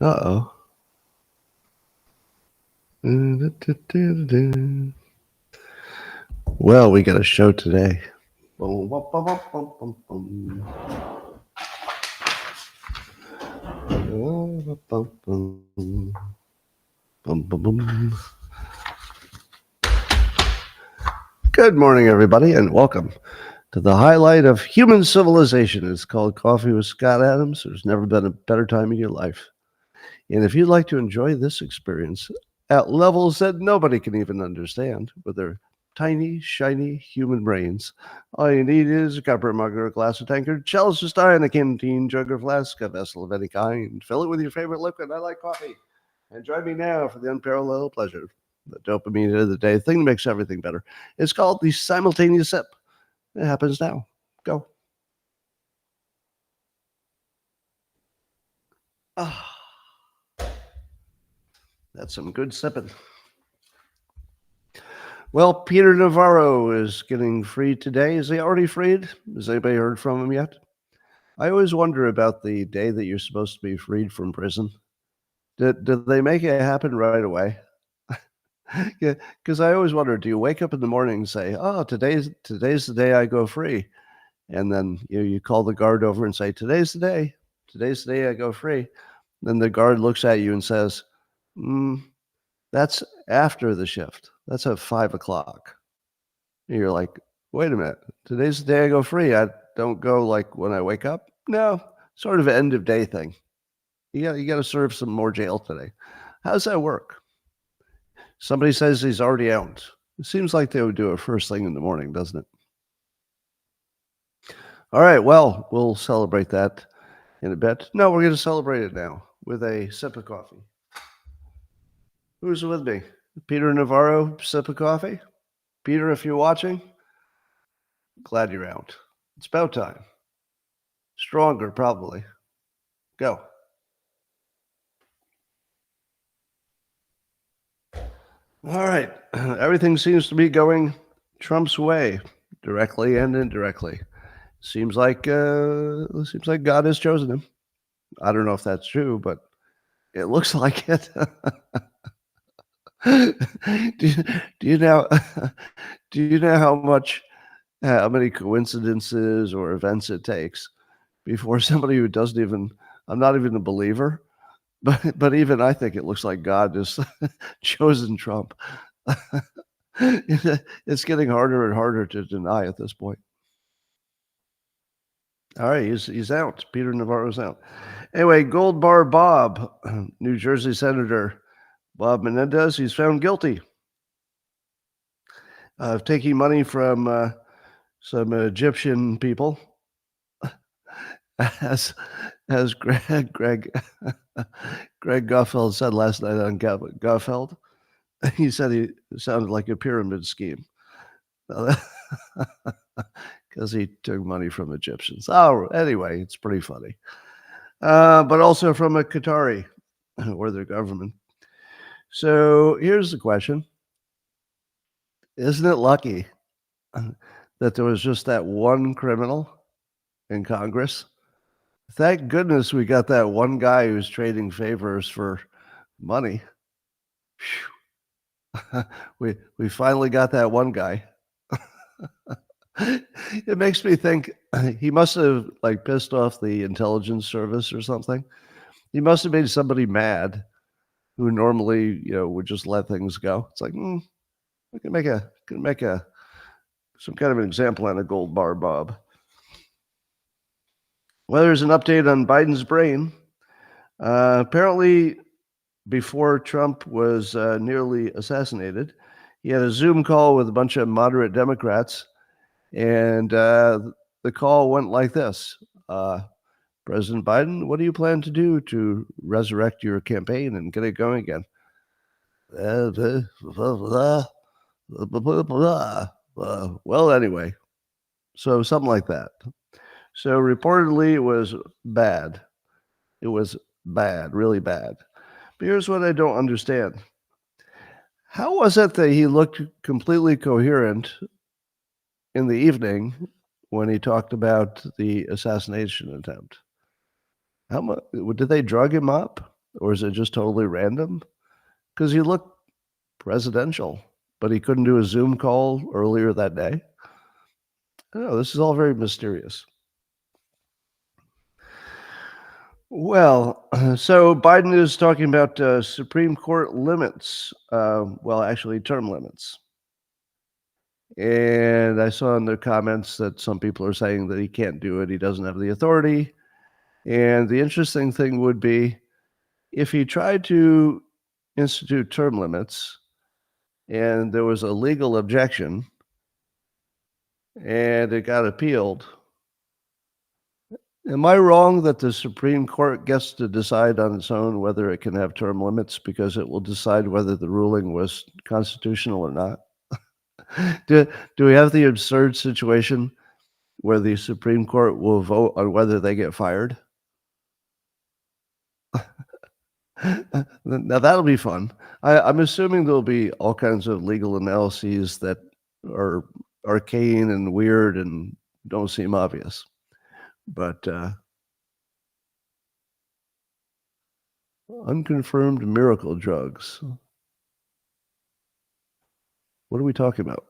Uh-oh. Well, we got a show today. Good morning, everybody, and welcome to the highlight of human civilization. It's called Coffee with Scott Adams. There's never been a better time in your life. And if you'd like to enjoy this experience at levels that nobody can even understand with their tiny, shiny human brains, all you need is a cup or a mug or a glass or tankard, chalice or stein, a canteen, jug or flask, a vessel of any kind. Fill it with your favorite liquid. I like coffee. And join me now for the unparalleled pleasure, the dopamine of the day, the thing that makes everything better. It's called the simultaneous sip. It happens now. Go. Ah, that's some good sipping. Well, Peter Navarro is getting freed today. Is he already freed? Has anybody heard from him yet? I always wonder about the day that you're supposed to be freed from prison. Did they make it happen right away? Yeah, because I always wonder, do you wake up in the morning and say, "Oh, today's the day I go free," and then you call the guard over and say, "Today's the day. Today's the day I go free." Then the guard looks at you and says, "That's after the shift. That's at 5 o'clock." And you're like, "Wait a minute. Today's the day I go free. I don't go like when I wake up." No, sort of an end of day thing. You got to serve some more jail today. How does that work? Somebody says he's already out. It seems like they would do it first thing in the morning, doesn't it? All right, well, we'll celebrate that in a bit. No, we're going to celebrate it now with a sip of coffee. Who's with me? Peter Navarro, sip of coffee? Peter, if you're watching, glad you're out. It's about time. Stronger, probably. Go. All right. Everything seems to be going Trump's way, directly and indirectly. Seems like God has chosen him. I don't know if that's true, but it looks like it. do you know do you know how many coincidences or events it takes before somebody who doesn't even I'm not even a believer, but even I think it looks like God has chosen Trump. It's getting harder and harder to deny at this point. All right, he's out. Peter Navarro's out. Anyway, Gold Bar Bob, New Jersey Senator Bob Menendez, he's found guilty of taking money from some Egyptian people, as Greg Gutfeld said last night on Gutfeld. He said it sounded like a pyramid scheme because he took money from Egyptians. Oh, anyway, it's pretty funny. But also from a Qatari or their government. So here's the question. Isn't it lucky that there was just that one criminal in Congress? Thank goodness we got that one guy who's trading favors for money. we finally got that one guy. It makes me think he must have like pissed off the intelligence service or something. He must have made somebody mad who normally, would just let things go. It's like, we can make some kind of an example on a Gold Bar Bob. Well, there's an update on Biden's brain. Apparently, before Trump was nearly assassinated, he had a Zoom call with a bunch of moderate Democrats, and the call went like this. President Biden, what do you plan to do to resurrect your campaign and get it going again? Well, anyway, so something like that. So reportedly, it was bad. It was bad, really bad. But here's what I don't understand. How was it that he looked completely coherent in the evening when he talked about the assassination attempt? How much did they drug him up? Or is it just totally random? Because he looked presidential, but he couldn't do a Zoom call earlier that day. I don't know, this is all very mysterious. Well, so Biden is talking about Supreme Court limits. Actually, term limits. And I saw in the comments that some people are saying that he can't do it. He doesn't have the authority. And the interesting thing would be if he tried to institute term limits and there was a legal objection and it got appealed. Am I wrong that the Supreme Court gets to decide on its own whether it can have term limits because it will decide whether the ruling was constitutional or not? do we have the absurd situation where the Supreme Court will vote on whether they get fired? Now that'll be fun. I'm assuming there'll be all kinds of legal analyses that are arcane and weird and don't seem obvious. But unconfirmed miracle drugs. What are we talking about?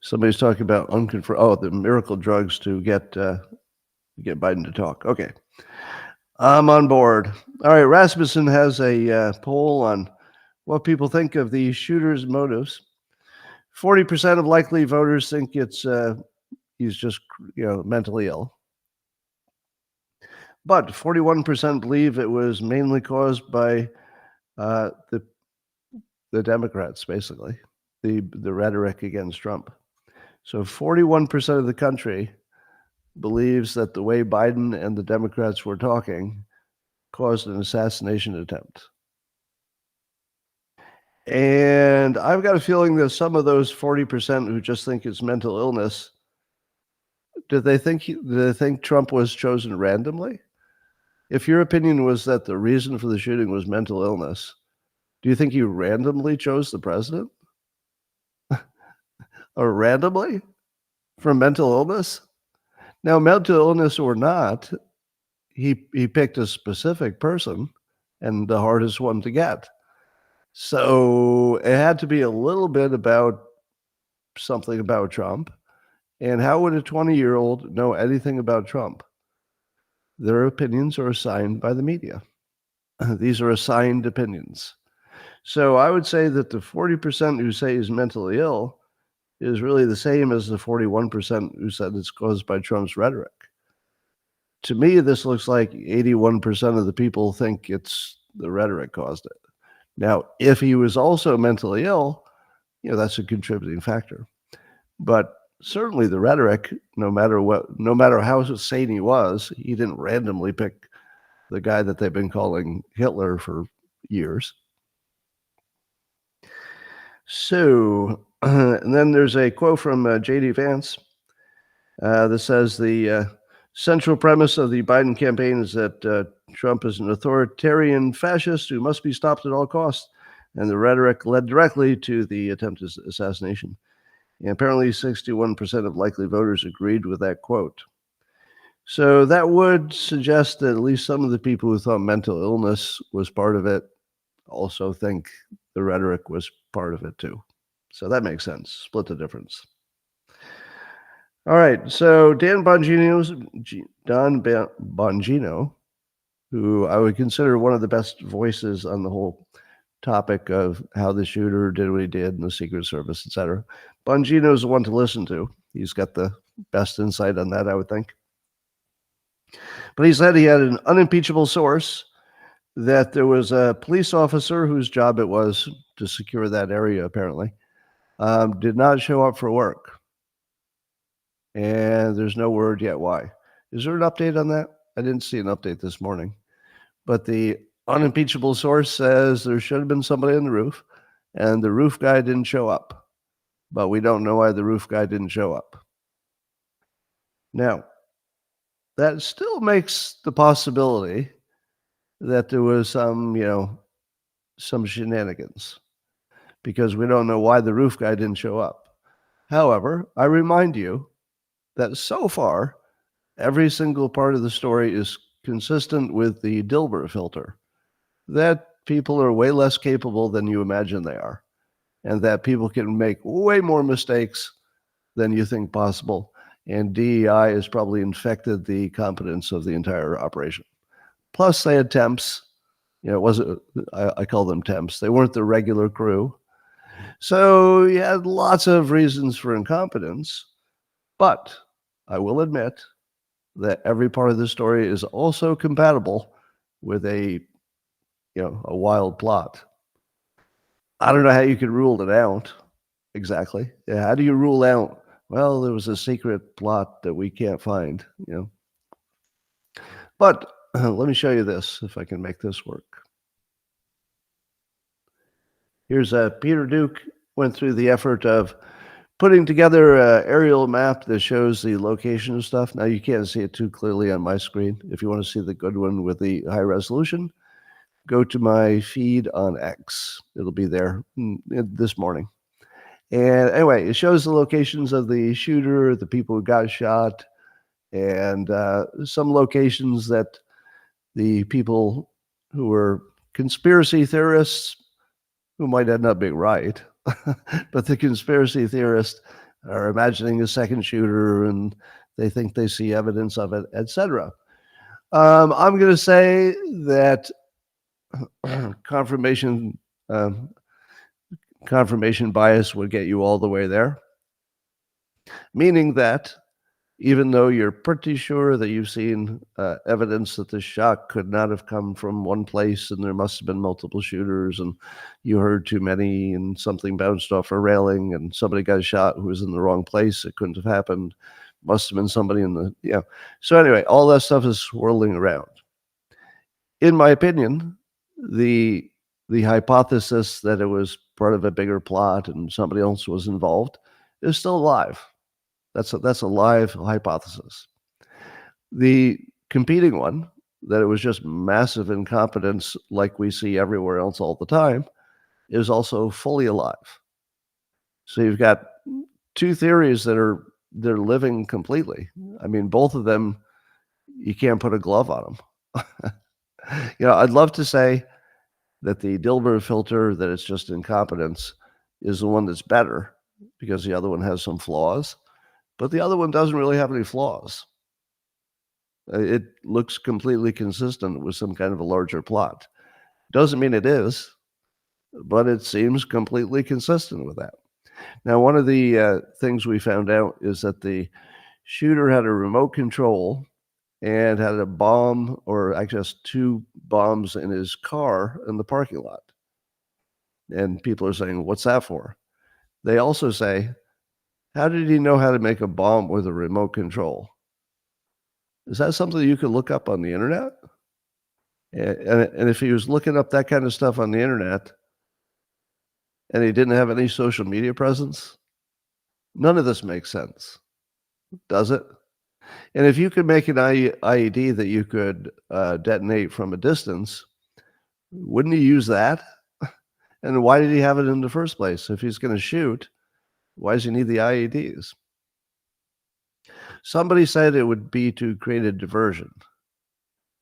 Somebody's talking about unconfirmed. Oh, the miracle drugs to get Biden to talk. Okay, I'm on board. All right, Rasmussen has a poll on what people think of the shooter's motives. 40% of likely voters think it's he's just mentally ill. But 41% believe it was mainly caused by the Democrats, basically, the rhetoric against Trump. So 41% of the country believes that the way Biden and the Democrats were talking caused an assassination attempt. And I've got a feeling that some of those 40% who just think it's mental illness, do they think Trump was chosen randomly? If your opinion was that the reason for the shooting was mental illness, do you think he randomly chose the president? Or randomly from mental illness? Now, mental illness or not, he picked a specific person and the hardest one to get. So it had to be a little bit about something about Trump. And how would a 20-year-old know anything about Trump? Their opinions are assigned by the media. These are assigned opinions. So I would say that the 40% who say he's mentally ill is really the same as the 41% who said it's caused by Trump's rhetoric. To me, this looks like 81% of the people think it's the rhetoric caused it. Now, if he was also mentally ill, that's a contributing factor. But certainly the rhetoric, no matter how sane he was, he didn't randomly pick the guy that they've been calling Hitler for years. So, and then there's a quote from J.D. Vance that says the central premise of the Biden campaign is that Trump is an authoritarian fascist who must be stopped at all costs, and the rhetoric led directly to the attempted assassination. And apparently 61% of likely voters agreed with that quote. So that would suggest that at least some of the people who thought mental illness was part of it also think the rhetoric was part of it too. So that makes sense. Split the difference. All right. So Dan Bongino, who I would consider one of the best voices on the whole topic of how the shooter did what he did in the Secret Service, etc. Bongino is the one to listen to. He's got the best insight on that, I would think. But he said he had an unimpeachable source that there was a police officer whose job it was to secure that area, apparently, did not show up for work. And there's no word yet why. Is there an update on that? I didn't see an update this morning. But the unimpeachable source says there should have been somebody on the roof, and the roof guy didn't show up. But we don't know why the roof guy didn't show up. Now, that still makes the possibility that there was some shenanigans, because we don't know why the roof guy didn't show up. However, I remind you that so far, every single part of the story is consistent with the Dilbert filter. that people are way less capable than you imagine they are, and that people can make way more mistakes than you think possible. And DEI has probably infected the competence of the entire operation. Plus, they had temps. You know, it wasn't, I call them temps. They weren't the regular crew. So you had lots of reasons for incompetence. But I will admit that every part of the story is also compatible with a wild plot. I don't know how you could rule it out exactly. Yeah, how do you rule out? Well, there was a secret plot that we can't find. But let me show you this if I can make this work. Here's Peter Duke went through the effort of putting together an aerial map that shows the location of stuff. Now you can't see it too clearly on my screen. If you want to see the good one with the high resolution, go to my feed on X. It'll be there this morning. And anyway, it shows the locations of the shooter, the people who got shot, and some locations that the people who were conspiracy theorists, who might end up being right, but the conspiracy theorists are imagining a second shooter and they think they see evidence of it, etc. I'm going to say that confirmation bias would get you all the way there, meaning that even though you're pretty sure that you've seen evidence that the shot could not have come from one place and there must have been multiple shooters and you heard too many and something bounced off a railing and somebody got shot who was in the wrong place, it couldn't have happened, must have been somebody in the, So anyway, all that stuff is swirling around. In my opinion, the hypothesis that it was part of a bigger plot and somebody else was involved is still alive. That's a live hypothesis. The competing one, that it was just massive incompetence like we see everywhere else all the time, is also fully alive. So you've got two theories they're living completely. I mean, both of them, you can't put a glove on them. I'd love to say that the Dilbert filter, that it's just incompetence, is the one that's better because the other one has some flaws. But the other one doesn't really have any flaws. It looks completely consistent with some kind of a larger plot. Doesn't mean it is, but it seems completely consistent with that. Now, one of the things we found out is that the shooter had a remote control and had a bomb, or I guess two bombs in his car in the parking lot. And people are saying, what's that for? They also say, how did he know how to make a bomb with a remote control? Is that something you could look up on the internet? And if he was looking up that kind of stuff on the internet and he didn't have any social media presence, none of this makes sense, does it? And if you could make an IED that you could detonate from a distance, wouldn't he use that? And why did he have it in the first place? If he's going to shoot, why does he need the IEDs? Somebody said it would be to create a diversion.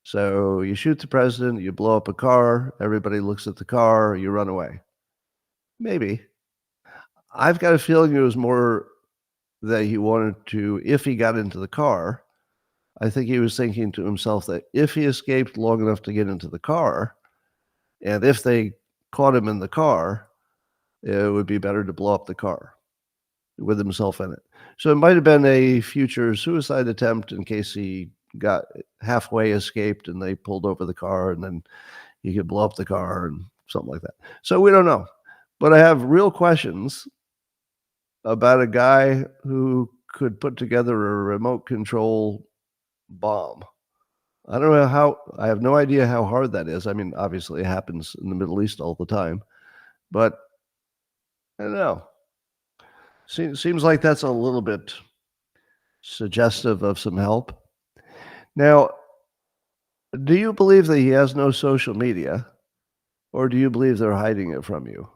So you shoot the president, you blow up a car, everybody looks at the car, you run away. Maybe. I've got a feeling it was more that he wanted to, if he got into the car, I think he was thinking to himself that if he escaped long enough to get into the car, and if they caught him in the car, it would be better to blow up the car with himself in it. So it might have been a future suicide attempt in case he got halfway escaped and they pulled over the car and then he could blow up the car and something like that. So we don't know. But I have real questions about a guy who could put together a remote control bomb. I don't know how, I have no idea how hard that is. I mean, obviously it happens in the Middle East all the time, but I don't know. Seems like that's a little bit suggestive of some help. Now, do you believe that he has no social media, or do you believe they're hiding it from you?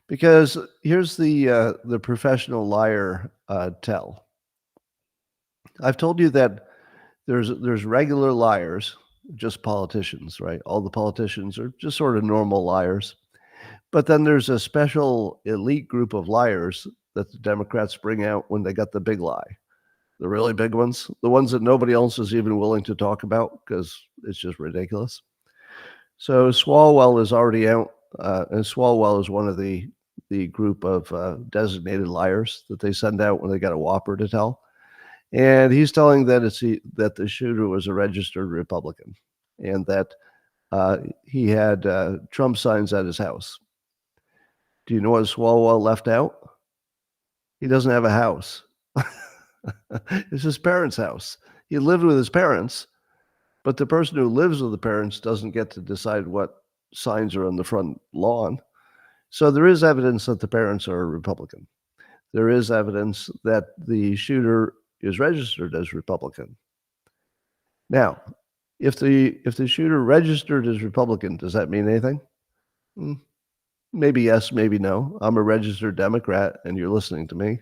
Because here's the professional liar tell. I've told you that there's regular liars, just politicians, right? All the politicians are just sort of normal liars. But then there's a special elite group of liars that the Democrats bring out when they got the big lie. The really big ones, the ones that nobody else is even willing to talk about because it's just ridiculous. So Swalwell is already out, and Swalwell is one of the group of designated liars that they send out when they got a whopper to tell. And he's telling that that the shooter was a registered Republican and that he had Trump signs at his house. Do you know what Swalwell left out? He doesn't have a house. It's his parents' house. He lived with his parents, but the person who lives with the parents doesn't get to decide what signs are on the front lawn. So there is evidence that the parents are Republican. There is evidence that the shooter is registered as Republican. Now, if the shooter registered as Republican, does that mean anything? Maybe yes, maybe no. I'm a registered Democrat, and you're listening to me.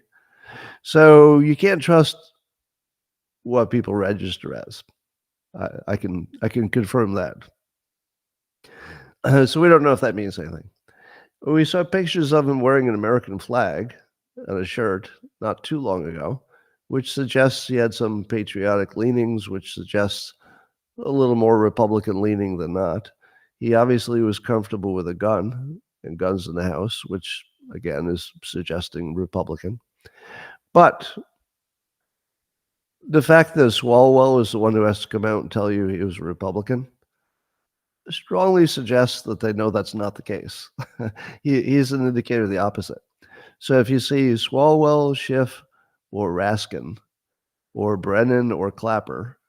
So you can't trust what people register as. I can confirm that. So we don't know if that means anything. We saw pictures of him wearing an American flag on a shirt not too long ago, which suggests he had some patriotic leanings, which suggests a little more Republican leaning than not. He obviously was comfortable with a gun and guns in the house, which again is suggesting Republican. But the fact that Swalwell is the one who has to come out and tell you he was a Republican strongly suggests that they know that's not the case. He's an indicator of the opposite. So if you see Swalwell, Schiff, or Raskin, or Brennan, or Clapper,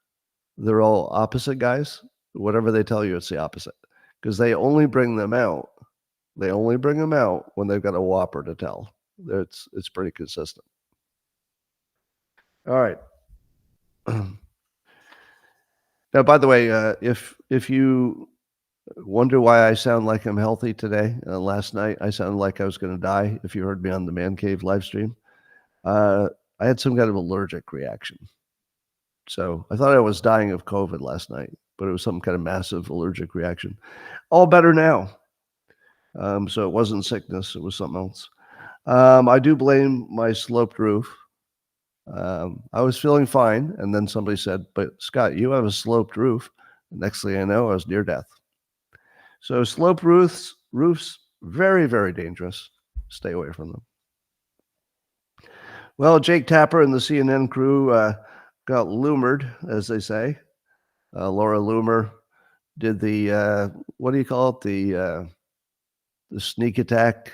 they're all opposite guys. Whatever they tell you, it's the opposite. Because they only bring them out. They only bring them out when they've got a whopper to tell. It's pretty consistent. All right. Now, by the way, if you wonder why I sound like I'm healthy today, last night I sounded like I was going to die. If you heard me on the Man Cave live stream, I had some kind of allergic reaction. So I thought I was dying of COVID last night, but it was some kind of massive allergic reaction. All better now. So it wasn't sickness, it was something else. I do blame my sloped roof. I was feeling fine, and then somebody said, "But Scott, you have a sloped roof." The next thing I know, I was near death. So sloped roofs, very, very dangerous. Stay away from them. Well, Jake Tapper and the CNN crew got loomered, as they say. Laura Loomer did the what do you call it? The sneak attack,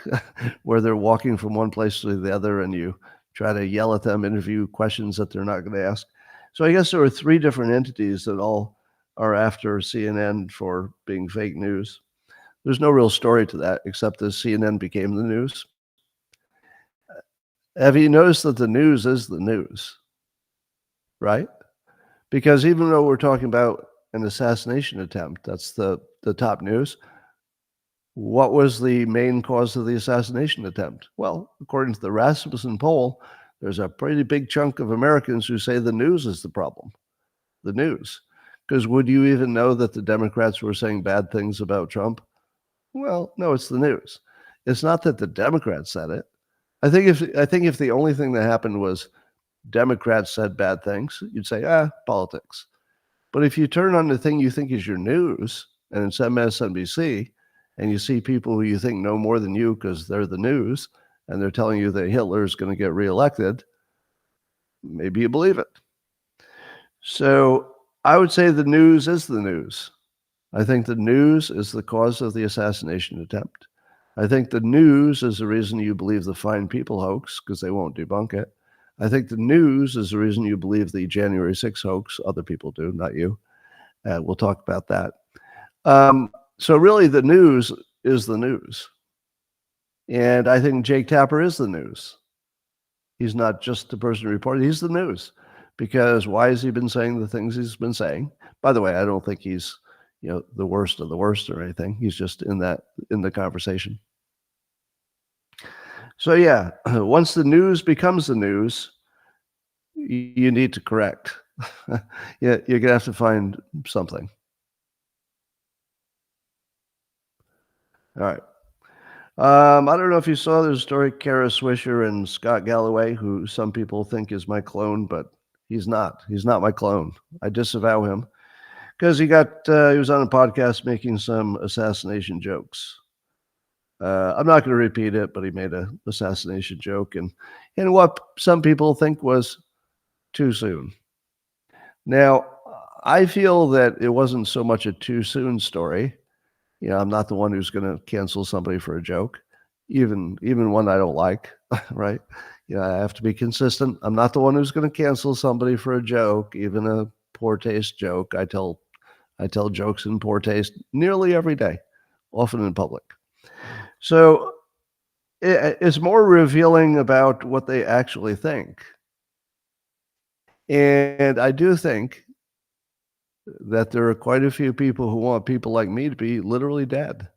where they're walking from one place to the other, and you try to yell at them, interview questions that they're not going to ask. So I guess there were 3 different entities that all are after CNN for being fake news. There's no real story to that, except that CNN became the news. Have you noticed that the news is the news, right? Because even though we're talking about an assassination attempt, that's the top news. What was the main cause of the assassination attempt? Well, according to the Rasmussen poll, there's a pretty big chunk of Americans who say the news is the problem. The news. Because would you even know that the Democrats were saying bad things about Trump? Well, no, it's the news. It's not that the Democrats said it. I think if the only thing that happened was Democrats said bad things, you'd say, politics. But if you turn on the thing you think is your news, and it's MSNBC, and you see people who you think know more than you because they're the news, and they're telling you that Hitler is going to get reelected, maybe you believe it. So I would say the news is the news. I think the news is the cause of the assassination attempt. I think the news is the reason you believe the Fine People hoax, because they won't debunk it. I think the news is the reason you believe the January 6th hoax. Other people do, not you. We'll talk about that. So really, the news is the news. And I think Jake Tapper is the news. He's not just the person reporting, he's the news. Because why has he been saying the things he's been saying? By the way, I don't think he's the worst of the worst or anything. He's just in the conversation. So yeah, once the news becomes the news, you need to correct. You're going to have to find something. All right. I don't know if you saw the story, Kara Swisher and Scott Galloway, who some people think is my clone, but he's not. He's not my clone. I disavow him because he was on a podcast making some assassination jokes. I'm not going to repeat it, but he made an assassination joke, and what some people think was too soon. Now, I feel that it wasn't so much a too soon story. I'm not the one who's going to cancel somebody for a joke, even one I don't like, right? I have to be consistent. I'm not the one who's going to cancel somebody for a joke, even a poor taste joke. I tell jokes in poor taste nearly every day, often in public. So it's more revealing about what they actually think. And I do think that there are quite a few people who want people like me to be literally dead,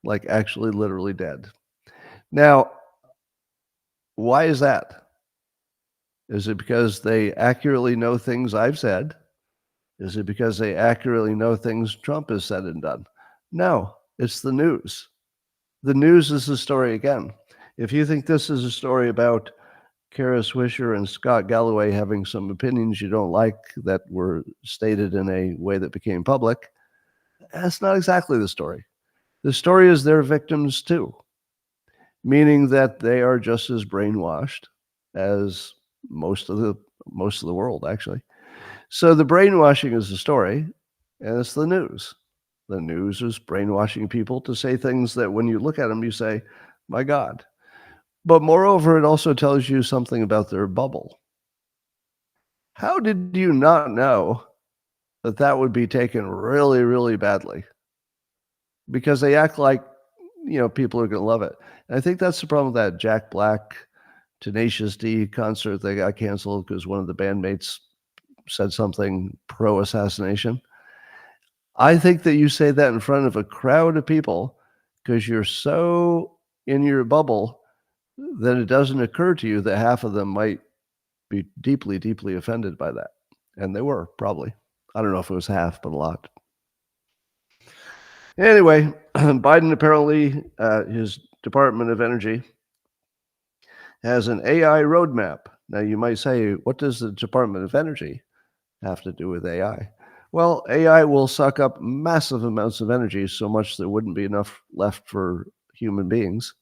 like actually literally dead. Now, why is that? Is it because they accurately know things I've said? Is it because they accurately know things Trump has said and done? No, it's the news. The news is the story again. If you think this is a story about Kara Swisher and Scott Galloway having some opinions you don't like that were stated in a way that became public, that's not exactly the story. The story is they're victims too, meaning that they are just as brainwashed as most of the world, actually. So the brainwashing is the story, and it's the news. The news is brainwashing people to say things that when you look at them, you say, my God. But moreover, it also tells you something about their bubble. How did you not know that would be taken really, really badly? Because they act like, people are going to love it. And I think that's the problem with that Jack Black Tenacious D concert that got canceled because one of the bandmates said something pro-assassination. I think that you say that in front of a crowd of people because you're so in your bubble that it doesn't occur to you that half of them might be deeply, deeply offended by that. And they were, probably. I don't know if it was half, but a lot. Anyway, Biden apparently, his Department of Energy has an AI roadmap. Now, you might say, what does the Department of Energy have to do with AI? Well, AI will suck up massive amounts of energy, so much there wouldn't be enough left for human beings,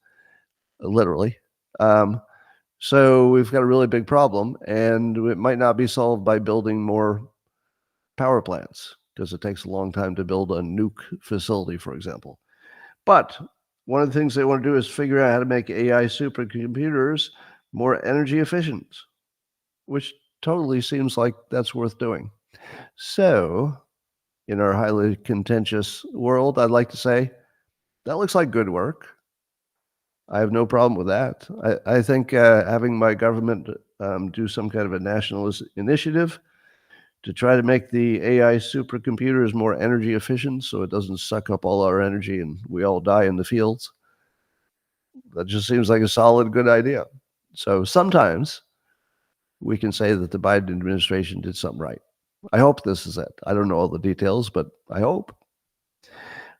literally. So we've got a really big problem, and it might not be solved by building more power plants because it takes a long time to build a nuke facility, for example. But one of the things they want to do is figure out how to make AI supercomputers more energy efficient, which totally seems like that's worth doing. So, in our highly contentious world, I'd like to say that looks like good work. I have no problem with that. I think having my government do some kind of a nationalist initiative to try to make the AI supercomputers more energy efficient so it doesn't suck up all our energy and we all die in the fields, that just seems like a solid, good idea. So sometimes we can say that the Biden administration did something right. I hope this is it. I don't know all the details, but I hope.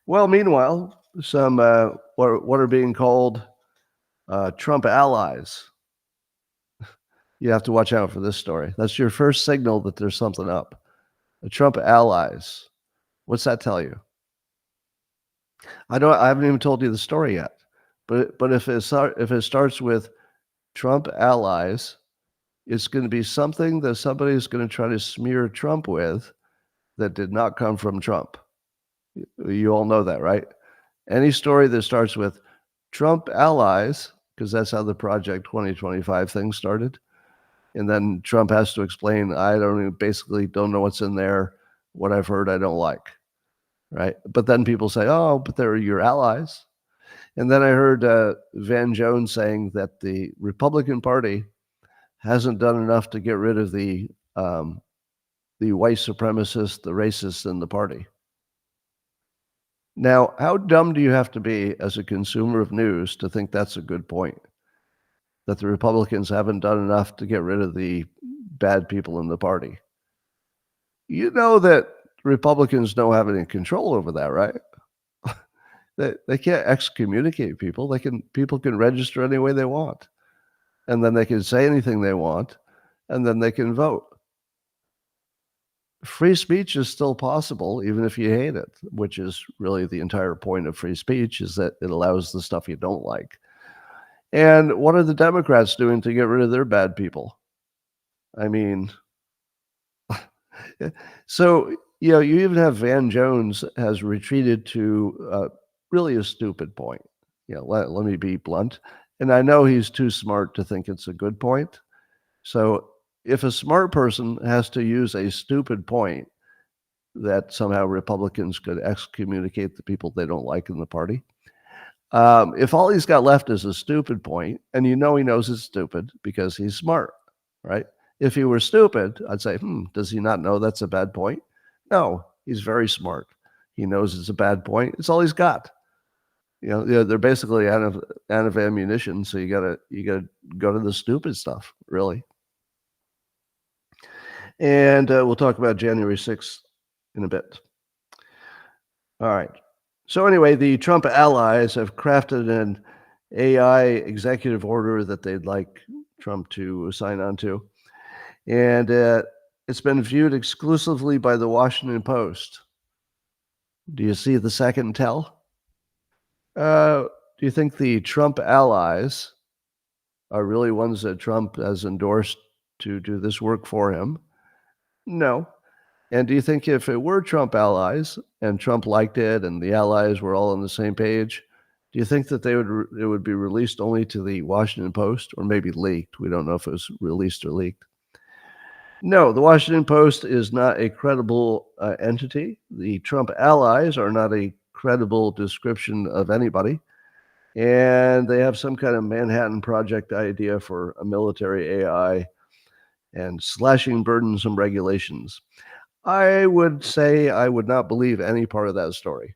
Well, meanwhile, some what are being called Trump allies. You have to watch out for this story. That's your first signal that there's something up. The Trump allies. What's that tell you? I haven't even told you the story yet. But if it starts with Trump allies, it's going to be something that somebody is going to try to smear Trump with that did not come from Trump. You all know that, right? Any story that starts with Trump allies, because that's how the Project 2025 thing started. And then Trump has to explain, basically don't know what's in there. What I've heard, I don't like. Right. But then people say, oh, but they're your allies. And then I heard Van Jones saying that the Republican Party hasn't done enough to get rid of the white supremacists, the racists in the party. Now, how dumb do you have to be as a consumer of news to think that's a good point? That the Republicans haven't done enough to get rid of the bad people in the party. You know that Republicans don't have any control over that, right? They can't excommunicate people. People can register any way they want, and then they can say anything they want, and then they can vote. Free speech is still possible, even if you hate it, which is really the entire point of free speech, is that it allows the stuff you don't like. And what are the Democrats doing to get rid of their bad people? I mean, so, you even have Van Jones has retreated to really a stupid point. Let me be blunt. And I know he's too smart to think it's a good point. So if a smart person has to use a stupid point that somehow Republicans could excommunicate the people they don't like in the party, if all he's got left is a stupid point, and he knows it's stupid because he's smart, right? If he were stupid, I'd say, does he not know that's a bad point? No, he's very smart. He knows it's a bad point. It's all he's got. They're basically out of ammunition, so you gotta go to the stupid stuff, really. And we'll talk about January 6th in a bit. All right. So anyway, the Trump allies have crafted an AI executive order that they'd like Trump to sign on to. And it's been viewed exclusively by the Washington Post. Do you see the second tell? Do you think the Trump allies are really ones that Trump has endorsed to do this work for him? No. And do you think if it were Trump allies and Trump liked it and the allies were all on the same page, do you think that it would be released only to the Washington Post or maybe leaked? We don't know if it was released or leaked. No, the Washington Post is not a credible entity. The Trump allies are not a credible description of anybody. And they have some kind of Manhattan Project idea for a military AI and slashing burdensome regulations. I would say I would not believe any part of that story.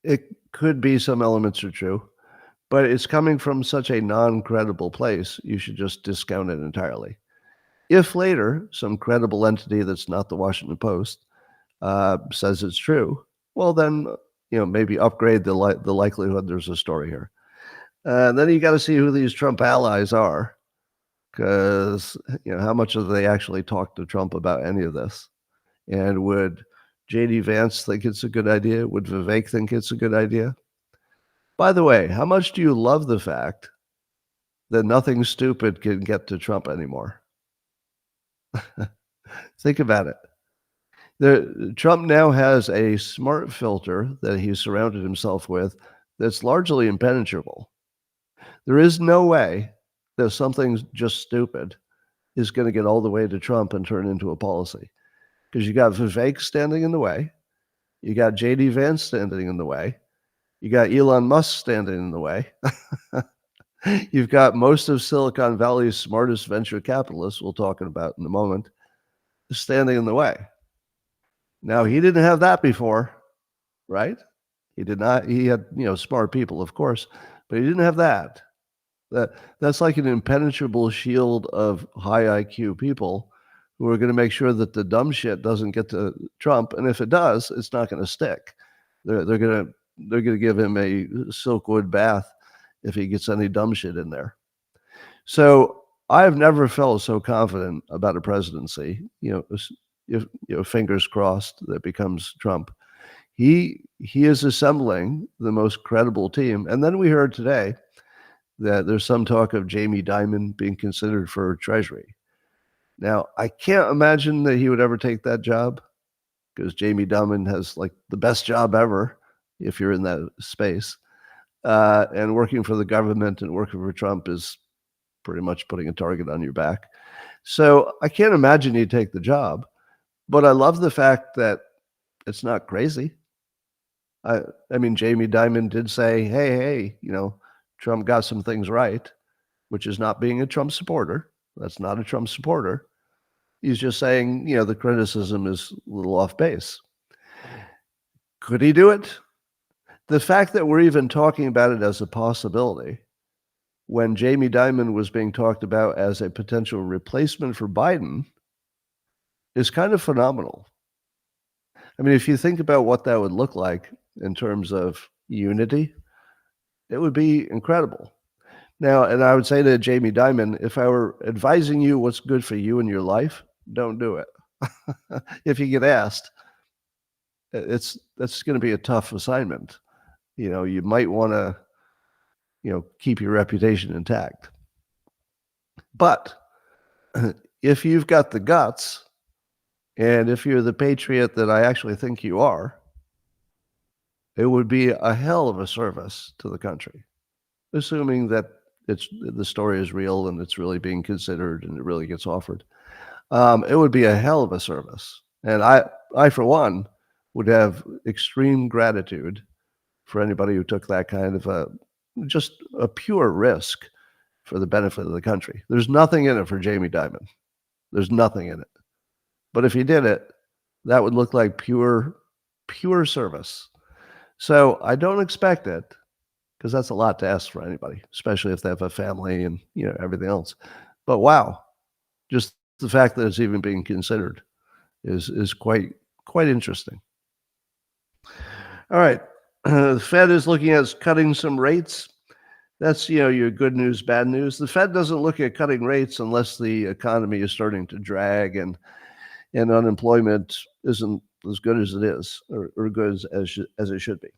It could be some elements are true, but it's coming from such a non-credible place, you should just discount it entirely. If later some credible entity that's not the Washington Post says it's true, well then, maybe upgrade the likelihood there's a story here. Then you got to see who these Trump allies are. Because, how much have they actually talked to Trump about any of this? And would J.D. Vance think it's a good idea? Would Vivek think it's a good idea? By the way, how much do you love the fact that nothing stupid can get to Trump anymore? Think about it. Trump now has a smart filter that he's surrounded himself with that's largely impenetrable. There is no way that something just stupid is going to get all the way to Trump and turn into a policy. Because you got Vivek standing in the way. You got J.D. Vance standing in the way. You got Elon Musk standing in the way. You've got most of Silicon Valley's smartest venture capitalists, we'll talk about in a moment, standing in the way. Now, he didn't have that before, right? He did not. He had, smart people, of course, but he didn't have that. That's like an impenetrable shield of high IQ people who are going to make sure that the dumb shit doesn't get to Trump, and if it does, it's not going to stick. They're going to give him a silkwood bath if he gets any dumb shit in there. So I've never felt so confident about a presidency. Fingers crossed that becomes Trump. He is assembling the most credible team, and then we heard today that there's some talk of Jamie Dimon being considered for Treasury. Now, I can't imagine that he would ever take that job because Jamie Dimon has like the best job ever if you're in that space. And working for the government and working for Trump is pretty much putting a target on your back. So I can't imagine he'd take the job, but I love the fact that it's not crazy. I mean, Jamie Dimon did say, hey, Trump got some things right, which is not being a Trump supporter. That's not a Trump supporter. He's just saying, the criticism is a little off base. Could he do it? The fact that we're even talking about it as a possibility when Jamie Dimon was being talked about as a potential replacement for Biden is kind of phenomenal. I mean, if you think about what that would look like, in terms of unity, it would be incredible. Now, and I would say to Jamie Dimon, if I were advising you what's good for you in your life, don't do it. If you get asked, that's going to be a tough assignment. You might want to, keep your reputation intact. But if you've got the guts, and if you're the patriot that I actually think you are, it would be a hell of a service to the country, assuming that the story is real and it's really being considered and it really gets offered. It would be a hell of a service. And I, for one, would have extreme gratitude for anybody who took that kind of just a pure risk for the benefit of the country. There's nothing in it for Jamie Dimon. There's nothing in it. But if he did it, that would look like pure service. So I don't expect it, because that's a lot to ask for anybody, especially if they have a family and everything else. But wow, just the fact that it's even being considered is quite interesting. All right, the Fed is looking at cutting some rates. That's your good news, bad news. The Fed doesn't look at cutting rates unless the economy is starting to drag and unemployment isn't as good as it is, or good as it should be.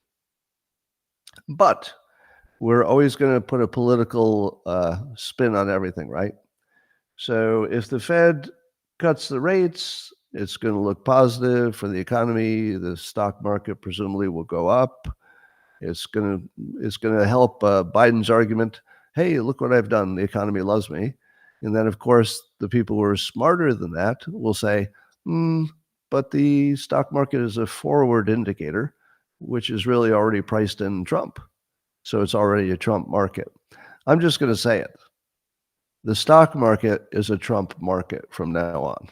But we're always going to put a political spin on everything, right? So if the Fed cuts the rates, it's going to look positive for the economy. The stock market presumably will go up. It's going to help Biden's argument. Hey, look what I've done. The economy loves me. And then, of course, the people who are smarter than that will say, but the stock market is a forward indicator, which is really already priced in Trump. So it's already a Trump market. I'm just going to say it. The stock market is a Trump market from now on.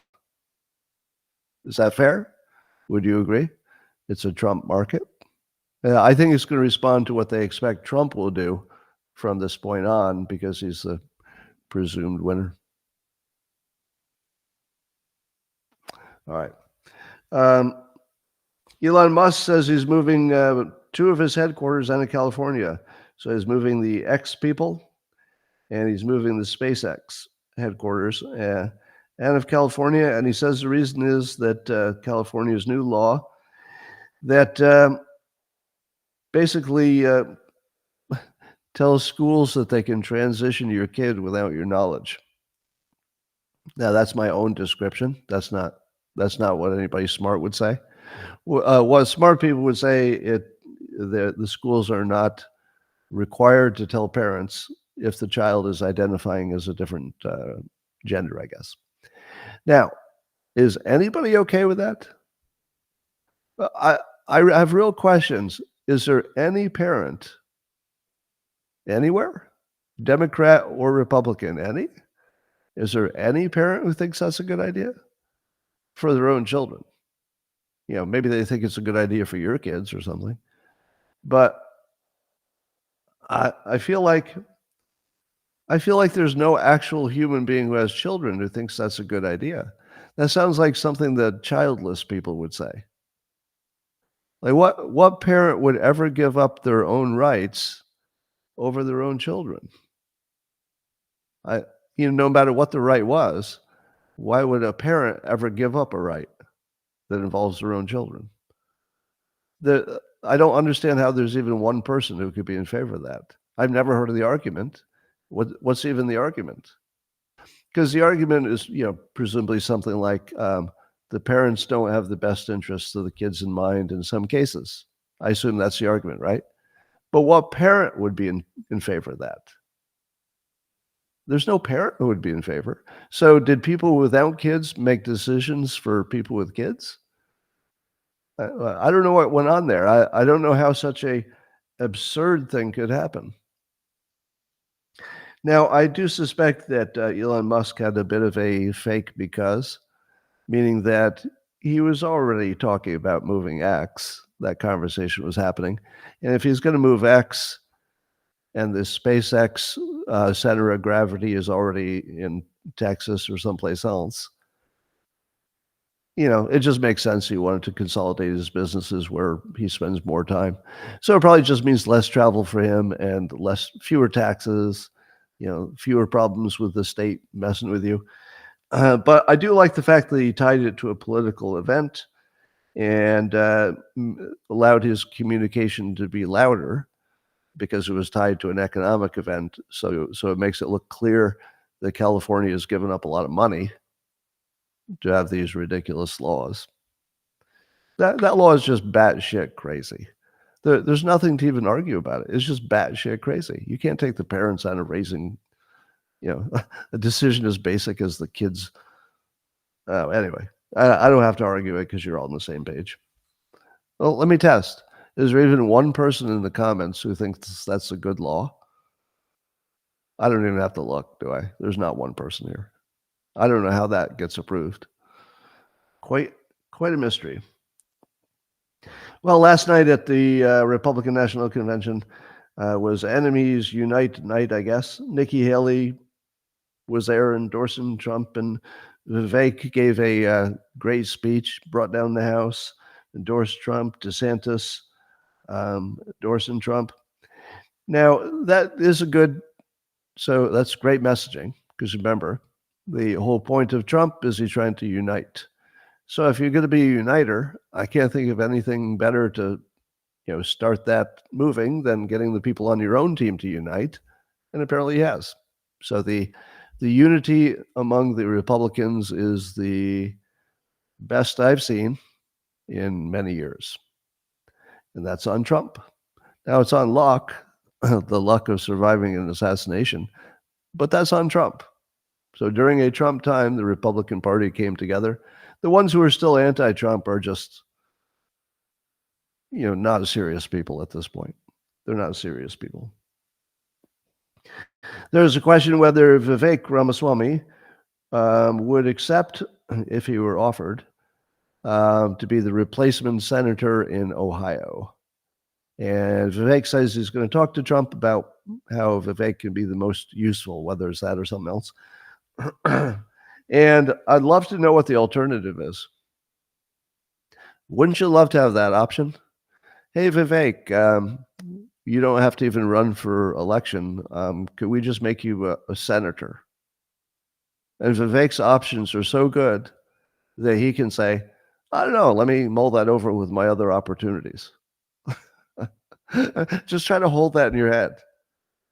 Is that fair? Would you agree? It's a Trump market. I think it's going to respond to what they expect Trump will do from this point on, because he's the presumed winner. All right. Elon Musk says he's moving 2 of his headquarters out of California. So he's moving the X people, and he's moving the SpaceX headquarters out of California. And he says the reason is that California's new law that basically tells schools that they can transition your kid without your knowledge. Now, that's my own description. That's not what anybody smart would say. What smart people would say, the schools are not required to tell parents if the child is identifying as a different gender, I guess. Now, is anybody okay with that? I have real questions. Is there any parent anywhere, Democrat or Republican, any? Is there any parent who thinks that's a good idea for their own children? Maybe they think it's a good idea for your kids or something. But I feel like there's no actual human being who has children who thinks that's a good idea. That sounds like something that childless people would say. Like what parent would ever give up their own rights over their own children? No matter what the right was, why would a parent ever give up a right that involves their own children? I don't understand how there's even one person who could be in favor of that. I've never heard of the argument. What's even the argument? Because the argument is, presumably something like the parents don't have the best interests of the kids in mind in some cases. I assume that's the argument, right? But what parent would be in favor of that? There's no parent who would be in favor. So did people without kids make decisions for people with kids? I don't know what went on there. I don't know how such a absurd thing could happen. Now, I do suspect that Elon Musk had a bit of a fake because, meaning that he was already talking about moving X. That conversation was happening. And if he's going to move X and the SpaceX center of gravity is already in Texas or someplace else, It just makes sense he wanted to consolidate his businesses where he spends more time. So it probably just means less travel for him and fewer taxes, fewer problems with the state messing with you. But I do like the fact that he tied it to a political event and allowed his communication to be louder because it was tied to an economic event. So it makes it look clear that California has given up a lot of money to have these ridiculous laws. That law is just batshit crazy. There's nothing to even argue about it. It's just batshit crazy. You can't take the parents out of raising, a decision as basic as the kids. Anyway, I don't have to argue it because you're all on the same page. Well, let me test. Is there even one person in the comments who thinks that's a good law? I don't even have to look, do I? There's not one person here. I don't know how that gets approved. Quite a mystery. Well, last night at the Republican National Convention was Enemies Unite night, I guess. Nikki Haley was there endorsing Trump, and Vivek gave a great speech, brought down the House, endorsed Trump. DeSantis endorsing Trump. Now, that's great messaging, because remember, the whole point of Trump is he's trying to unite. So if you're going to be a uniter, I can't think of anything better to, start that moving than getting the people on your own team to unite. And apparently he has. So the unity among the Republicans is the best I've seen in many years. And that's on Trump. Now it's on luck, the luck of surviving an assassination, but that's on Trump. So during a Trump time, the Republican Party came together. The ones who are still anti-Trump are just, not serious people at this point. They're not serious people. There's a question whether Vivek Ramaswamy would accept, if he were offered, to be the replacement senator in Ohio. And Vivek says he's going to talk to Trump about how Vivek can be the most useful, whether it's that or something else. And I'd love to know what the alternative is. Wouldn't you love to have that option? Hey, Vivek, you don't have to even run for election. Could we just make you a senator? And Vivek's options are so good that he can say, I don't know, let me mull that over with my other opportunities. Just try to hold that in your head.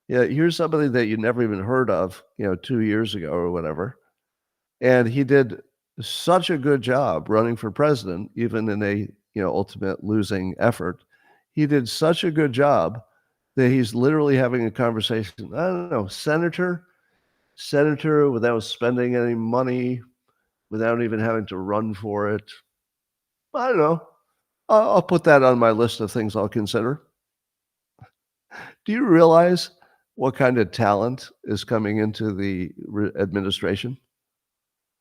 Yeah, here's somebody that you never even heard of, 2 years ago or whatever. And he did such a good job running for president, even in a, ultimate losing effort. He did such a good job that he's literally having a conversation. I don't know, senator without spending any money, without even having to run for it. I don't know. I'll put that on my list of things I'll consider. Do you realize what kind of talent is coming into the administration?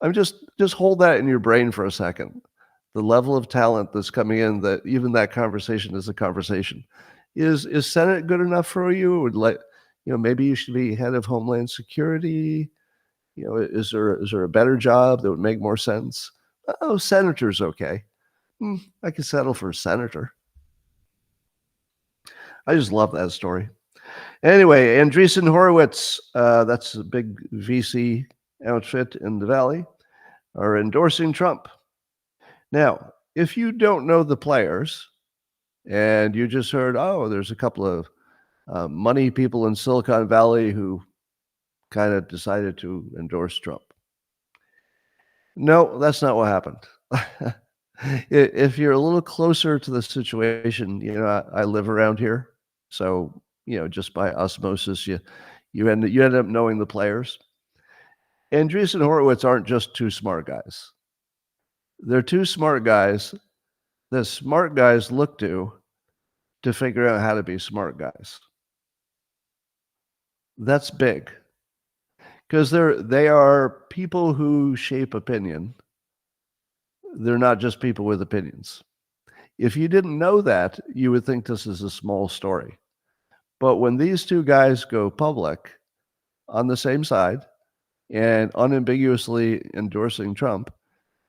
I mean, just hold that in your brain for a second. The level of talent that's coming in, that even that conversation is a conversation. Is Senate good enough for you? Would maybe you should be head of Homeland Security. Is there a better job that would make more sense? Oh, senator's okay. I could settle for a senator. I just love that story. Anyway, Andreessen Horowitz, that's a big VC outfit in the Valley, are endorsing Trump. Now, if you don't know the players and you just heard, there's a couple of money people in Silicon Valley who kind of decided to endorse Trump. No, that's not what happened. If you're a little closer to the situation, I live around here. So, just by osmosis, you end up knowing the players. Andreessen Horowitz aren't just two smart guys. They're two smart guys that smart guys look to figure out how to be smart guys. That's big. Because they are people who shape opinion. They're not just people with opinions. If you didn't know that, you would think this is a small story. But when these two guys go public on the same side and unambiguously endorsing Trump,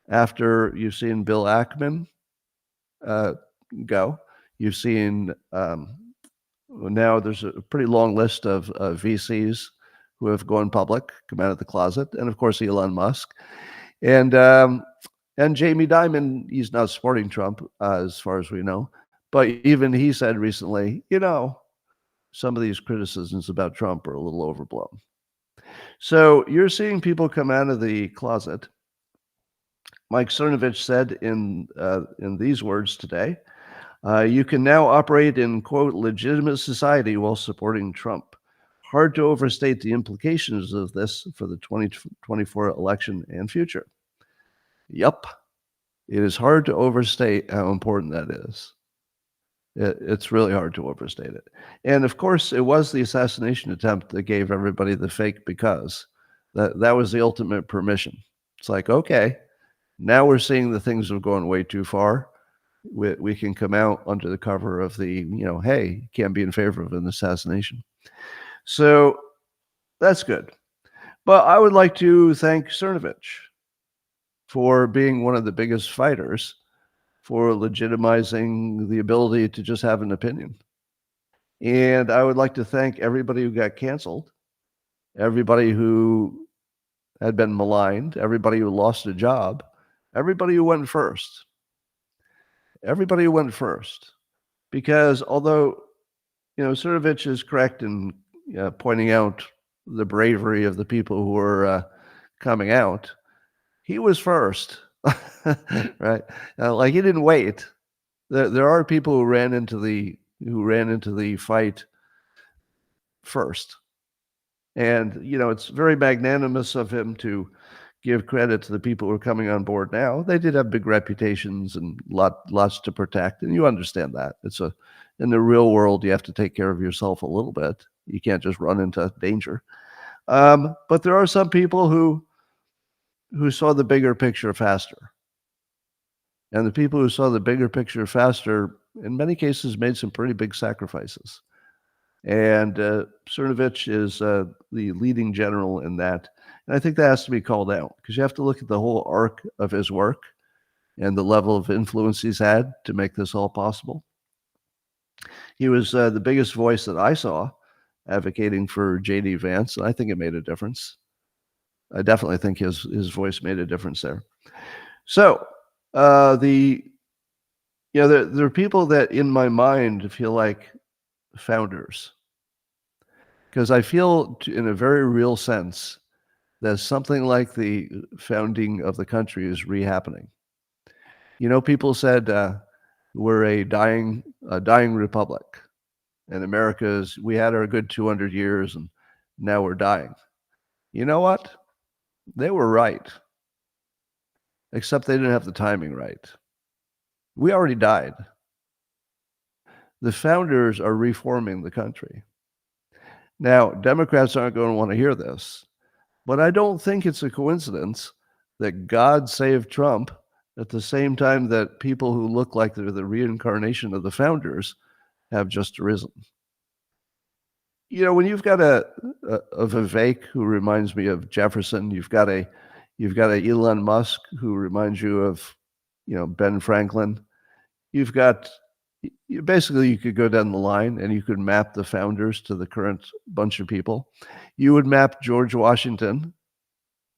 After you've seen Bill Ackman go, you've seen now there's a pretty long list of VCs who have gone public, come out of the closet, and of course Elon Musk, and Jamie Dimon. He's not supporting Trump as far as we know, but even he said recently, some of these criticisms about Trump are a little overblown. So you're seeing people come out of the closet. Mike Cernovich said in these words today, you can now operate in, quote, legitimate society while supporting Trump. Hard to overstate the implications of this for the 2024 election and future. Yup, it is hard to overstate how important that is. It's really hard to overstate it. And of course, it was the assassination attempt that gave everybody the fake because. That was the ultimate permission. It's like, okay, now we're seeing the things have gone way too far. We can come out under the cover of the, hey, you can't be in favor of an assassination. So that's good. But I would like to thank Cernovich for being one of the biggest fighters for legitimizing the ability to just have an opinion. And I would like to thank everybody who got canceled, everybody who had been maligned, everybody who lost a job, everybody who went first. Everybody who went first. Because although, Cernovich is correct in pointing out the bravery of the people who were coming out, he was first, right? Like he didn't wait. There are people who ran into the fight first, and it's very magnanimous of him to give credit to the people who are coming on board now. They did have big reputations and lots to protect, and you understand that. In the real world, you have to take care of yourself a little bit. You can't just run into danger. But there are some people who saw the bigger picture faster. And the people who saw the bigger picture faster, in many cases, made some pretty big sacrifices. And Cernovich is the leading general in that. And I think that has to be called out because you have to look at the whole arc of his work and the level of influence he's had to make this all possible. He was the biggest voice that I saw advocating for J.D. Vance, and I think it made a difference. I definitely think his voice made a difference there. So there are people that in my mind feel like founders, because I feel in a very real sense that something like the founding of the country is rehappening. People said we're a dying republic, and we had our good 200 years, and now we're dying. You know what? They were right, except they didn't have the timing right. We already died. The founders are reforming the country. Now, Democrats aren't going to want to hear this, but I don't think it's a coincidence that God saved Trump at the same time that people who look like they're the reincarnation of the founders have just arisen. When you've got a Vivek who reminds me of Jefferson, you've got a Elon Musk who reminds you of Ben Franklin. You've got basically you could go down the line and you could map the founders to the current bunch of people. You would map George Washington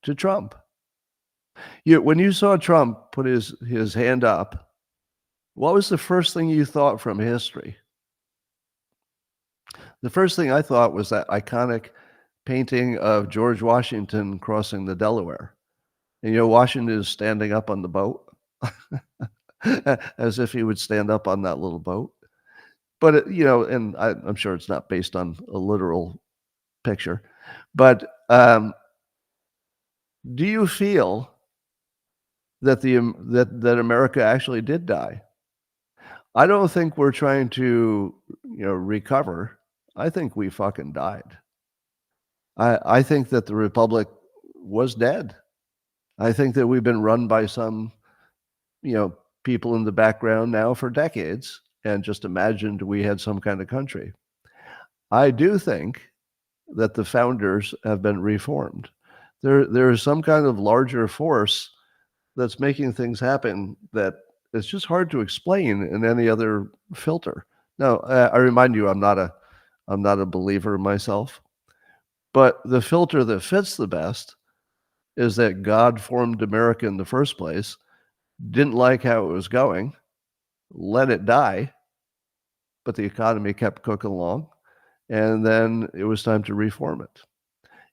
to Trump. When you saw Trump put his hand up, what was the first thing you thought from history? The first thing I thought was that iconic painting of George Washington crossing the Delaware. And Washington is standing up on the boat as if he would stand up on that little boat. But, and I'm sure it's not based on a literal picture. But do you feel that that America actually did die? I don't think we're trying to, recover. I think we fucking died. I think that the Republic was dead. I think that we've been run by some, people in the background now for decades and just imagined we had some kind of country. I do think that the founders have been reformed. There is some kind of larger force that's making things happen that it's just hard to explain in any other filter. Now, I remind you, I'm not a believer myself, but the filter that fits the best is that God formed America in the first place, didn't like how it was going, let it die, but the economy kept cooking along, and then it was time to reform it.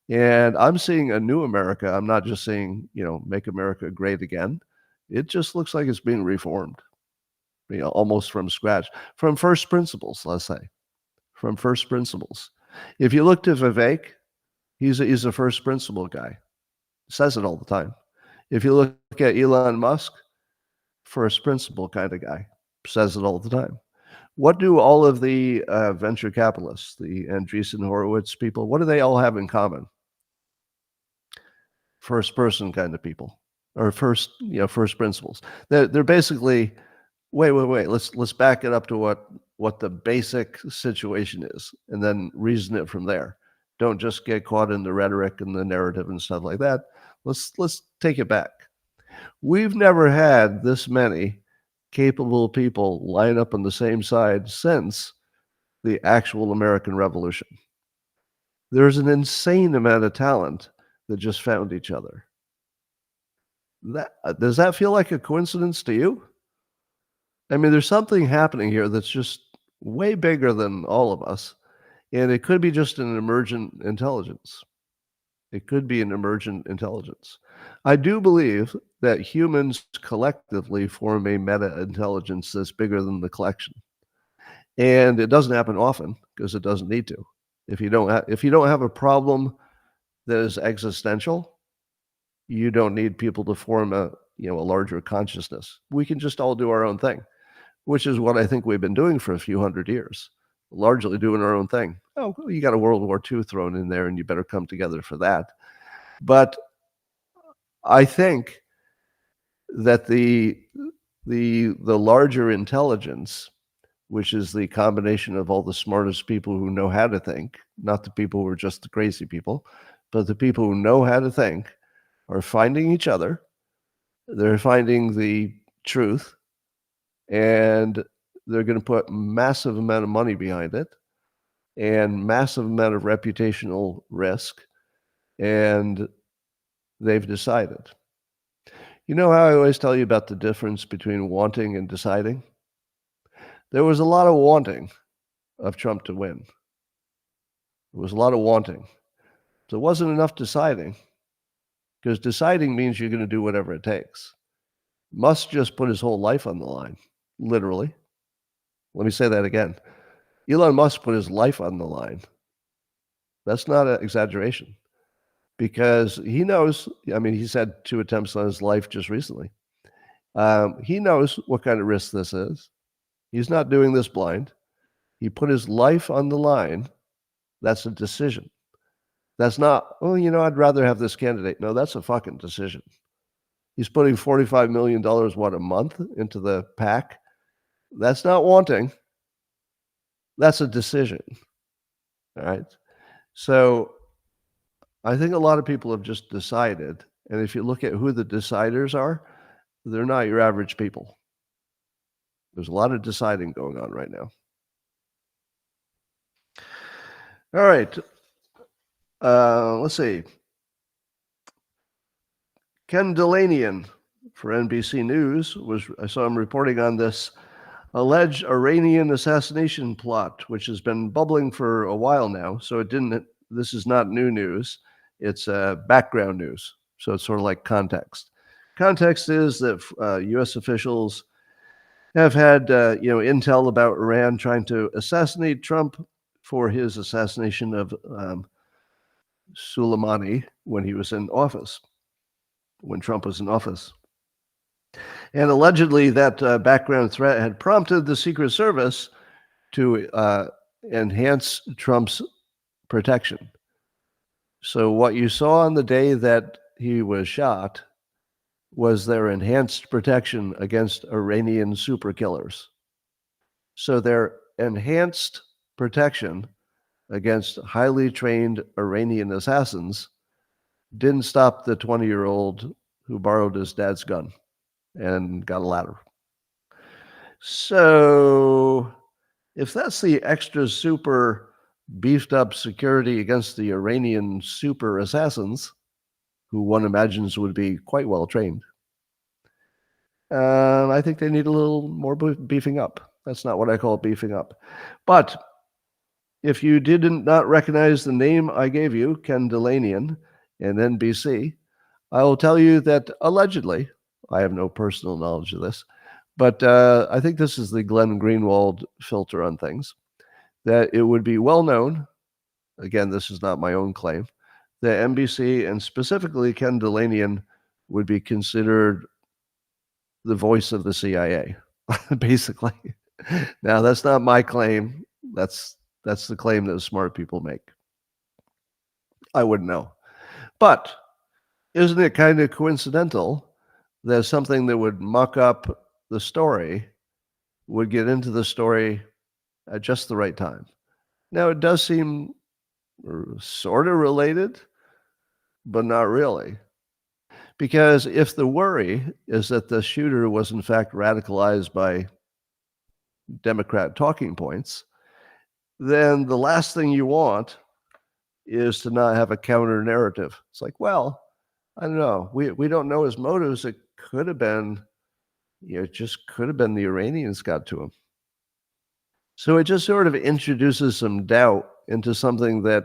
And I'm seeing a new America. I'm not just saying, make America great again. It just looks like it's being reformed, almost from scratch, from first principles, let's say, from first principles. If you look to Vivek, he's a first principle guy, says it all the time. If you look at Elon Musk, first principle kind of guy, says it all the time. What do all of the venture capitalists, the Andreessen Horowitz people, what do they all have in common? First person kind of people, or first principles. They're basically, wait. Let's back it up to what the basic situation is, and then reason it from there. Don't just get caught in the rhetoric and the narrative and stuff like that. Let's take it back. We've never had this many capable people line up on the same side since the actual American Revolution. There's an insane amount of talent that just found each other. Does that feel like a coincidence to you? I mean, there's something happening here that's just way bigger than all of us, and it could be just an emergent intelligence. It could be an emergent intelligence. I do believe that humans collectively form a meta-intelligence that's bigger than the collection. And it doesn't happen often because it doesn't need to. If you don't have a problem that is existential, you don't need people to form a larger consciousness. We can just all do our own thing, which is what I think we've been doing for a few hundred years, largely doing our own thing. Oh, you got a World War II thrown in there, and you better come together for that. But I think that the larger intelligence, which is the combination of all the smartest people who know how to think, not the people who are just the crazy people, but the people who know how to think, are finding each other. They're finding the truth, and they're going to put massive amount of money behind it and massive amount of reputational risk, and they've decided. You know how I always tell you about the difference between wanting and deciding? There was a lot of wanting of Trump to win. There was a lot of wanting. So it wasn't enough deciding, because deciding means you're going to do whatever it takes. Musk just put his whole life on the line, literally. Let me say that again. Elon Musk put his life on the line. That's not an exaggeration, because he knows, he's had 2 attempts on his life just recently. He knows what kind of risk this is. He's not doing this blind. He put his life on the line. That's a decision. That's not, I'd rather have this candidate. No, that's a fucking decision. He's putting $45 million, a month into the PAC. That's not wanting. That's a decision. All right. So I think a lot of people have just decided. And if you look at who the deciders are, they're not your average people. There's a lot of deciding going on right now. All right. Let's see. Ken Delanian for NBC News I saw him reporting on this alleged Iranian assassination plot, which has been bubbling for a while now. So this is not new news. It's background news. So it's sort of like context. Context is that U.S. officials have had intel about Iran trying to assassinate Trump for his assassination of Soleimani when he was in office, when Trump was in office. And allegedly that background threat had prompted the Secret Service to enhance Trump's protection. So what you saw on the day that he was shot was their enhanced protection against Iranian super killers. So their enhanced protection against highly trained Iranian assassins didn't stop the 20-year-old who borrowed his dad's gun and got a ladder. So if that's the extra super beefed up security against the Iranian super assassins, who one imagines would be quite well trained, I think they need a little more beefing up. That's not what I call beefing up. But if you didn't not recognize the name I gave you, Ken Dilanian and NBC, I will tell you that allegedly, I have no personal knowledge of this, but I think this is the Glenn Greenwald filter on things, that it would be well known, again, this is not my own claim, that NBC and specifically Ken Dilanian would be considered the voice of the CIA, basically. Now, that's not my claim. That's the claim that smart people make. I wouldn't know. But isn't it kind of coincidental that something that would muck up the story would get into the story at just the right time? Now, it does seem sort of related, but not really. Because if the worry is that the shooter was in fact radicalized by Democrat talking points, then the last thing you want is to not have a counter narrative. It's like, well, I don't know. We don't know his motives. It could have been, it just could have been the Iranians got to him. So it just sort of introduces some doubt into something that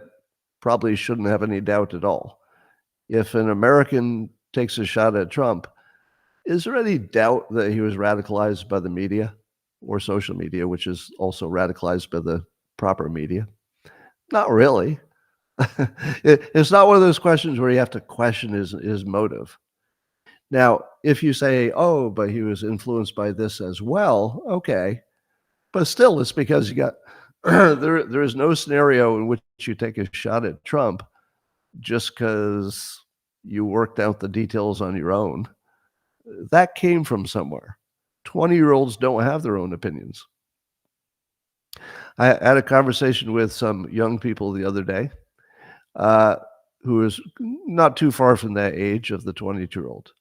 probably shouldn't have any doubt at all. If an American takes a shot at Trump, is there any doubt that he was radicalized by the media or social media, which is also radicalized by the proper media? Not really. It's not one of those questions where you have to question his motive. Now, if you say, oh, but he was influenced by this as well, okay. But still, it's because you got there is no scenario in which you take a shot at Trump just because you worked out the details on your own. That came from somewhere. 20-year-olds don't have their own opinions. I had a conversation with some young people the other day who is not too far from that age of the 22-year-old,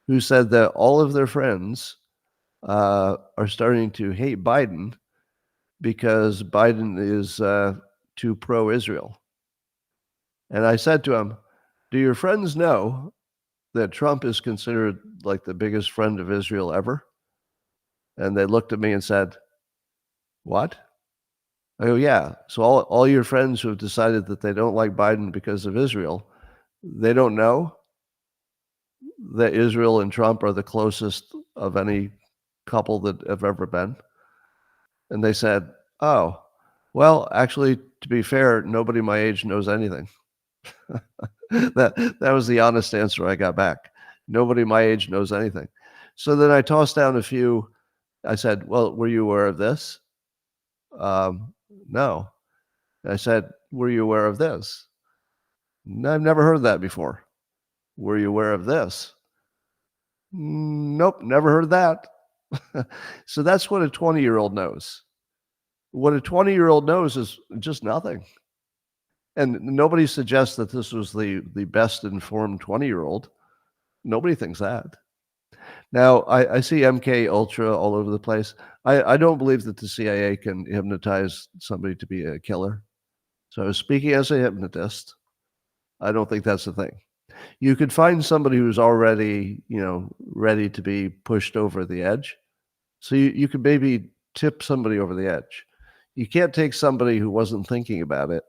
who said that all of their friends are starting to hate Biden because Biden is too pro-Israel. And I said to him, do your friends know that Trump is considered like the biggest friend of Israel ever? And they looked at me and said, what? I go, yeah. So all your friends who have decided that they don't like Biden because of Israel, they don't know that Israel and Trump are the closest of any couple that have ever been. And they said, oh, well, actually, to be fair, nobody my age knows anything. That was the honest answer I got back. Nobody my age knows anything. So then I tossed down a few. I said, well, were you aware of this? No. I said, were you aware of this? No, I've never heard that before. Were you aware of this? Nope, never heard that. So that's what a 20-year-old knows. What a 20-year-old knows is just nothing. And nobody suggests that this was the best informed 20-year-old. Nobody thinks that. Now, I see MK Ultra all over the place. I don't believe that the CIA can hypnotize somebody to be a killer. So speaking as a hypnotist, I don't think that's the thing. You could find somebody who's already, ready to be pushed over the edge. So you could maybe tip somebody over the edge. You can't take somebody who wasn't thinking about it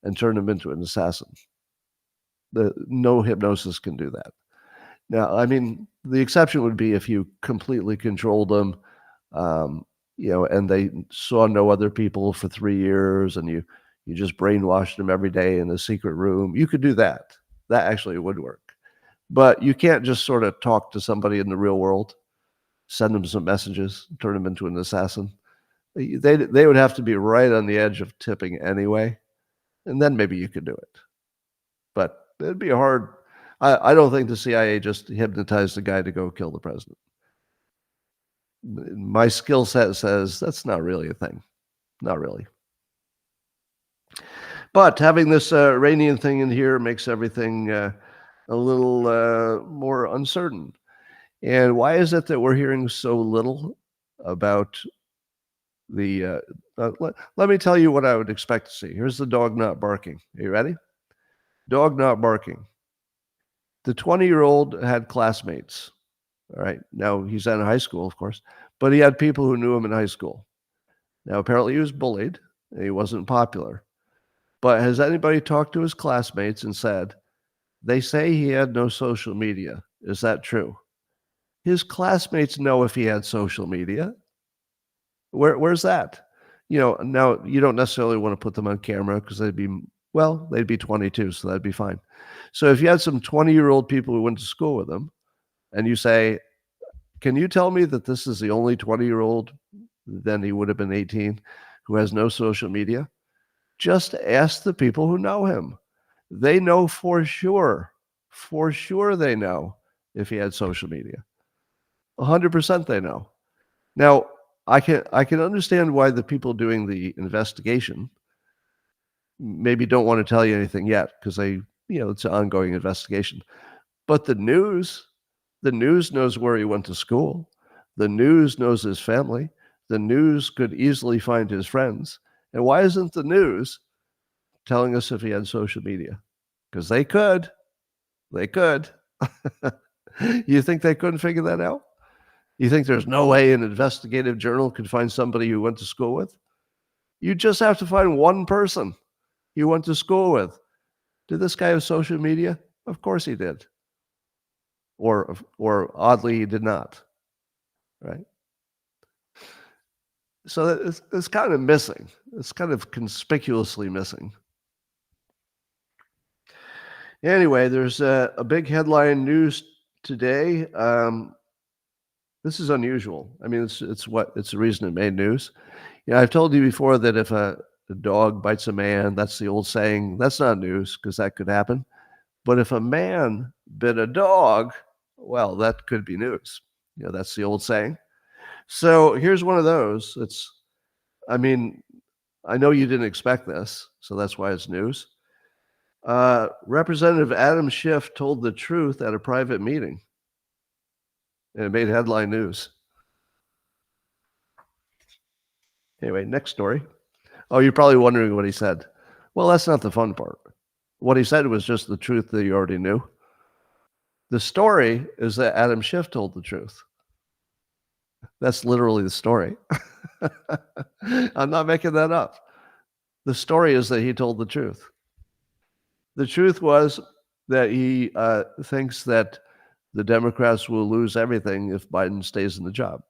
and turn them into an assassin. No hypnosis can do that. Now, I mean, the exception would be if you completely controlled them, and they saw no other people for 3 years, and you just brainwashed them every day in a secret room. You could do that. That actually would work. But you can't just sort of talk to somebody in the real world, send them some messages, turn them into an assassin. They would have to be right on the edge of tipping anyway, and then maybe you could do it. But it'd be hard. I don't think the CIA just hypnotized the guy to go kill the president. My skill set says that's not really a thing. Not really. But having this Iranian thing in here makes everything a little more uncertain. And why is it that we're hearing so little about the? Let me tell you what I would expect to see. Here's the dog not barking. Are you ready? Dog not barking. The 20-year-old had classmates. All right. Now he's in high school, of course, but he had people who knew him in high school. Now, apparently he was bullied and he wasn't popular. But has anybody talked to his classmates and said, they say he had no social media? Is that true? His classmates know if he had social media. Where's that? Now you don't necessarily want to put them on camera because they'd be 22, so that'd be fine. So if you had some 20-year-old people who went to school with him and you say, can you tell me that this is the only 20-year-old, then he would have been 18, who has no social media? Just ask the people who know him. They know for sure they know if he had social media. 100% they know. Now, I can understand why the people doing the investigation maybe don't want to tell you anything yet because it's an ongoing investigation. But the news knows where he went to school. The news knows his family. The news could easily find his friends. And why isn't the news telling us if he had social media? Because they could. They could. You think they couldn't figure that out? You think there's no way an investigative journal could find somebody you went to school with? You just have to find one person you went to school with. Did this guy have social media? Of course he did. Or oddly, he did not. Right? So it's kind of missing. It's kind of conspicuously missing. Anyway, there's a big headline news today. This is unusual. I mean, it's the reason it made news. I've told you before that if a dog bites a man, that's the old saying. That's not news because that could happen. But if a man bit a dog, well, that could be news. That's the old saying. So here's one of those. I know you didn't expect this, so that's why it's news. Representative Adam Schiff told the truth at a private meeting, and it made headline news. Anyway, next story. Oh, you're probably wondering what he said. Well, that's not the fun part. What he said was just the truth that you already knew. The story is that Adam Schiff told the truth. That's literally the story. I'm not making that up. The story is that he told the truth. The truth was that he thinks that the Democrats will lose everything if Biden stays in the job.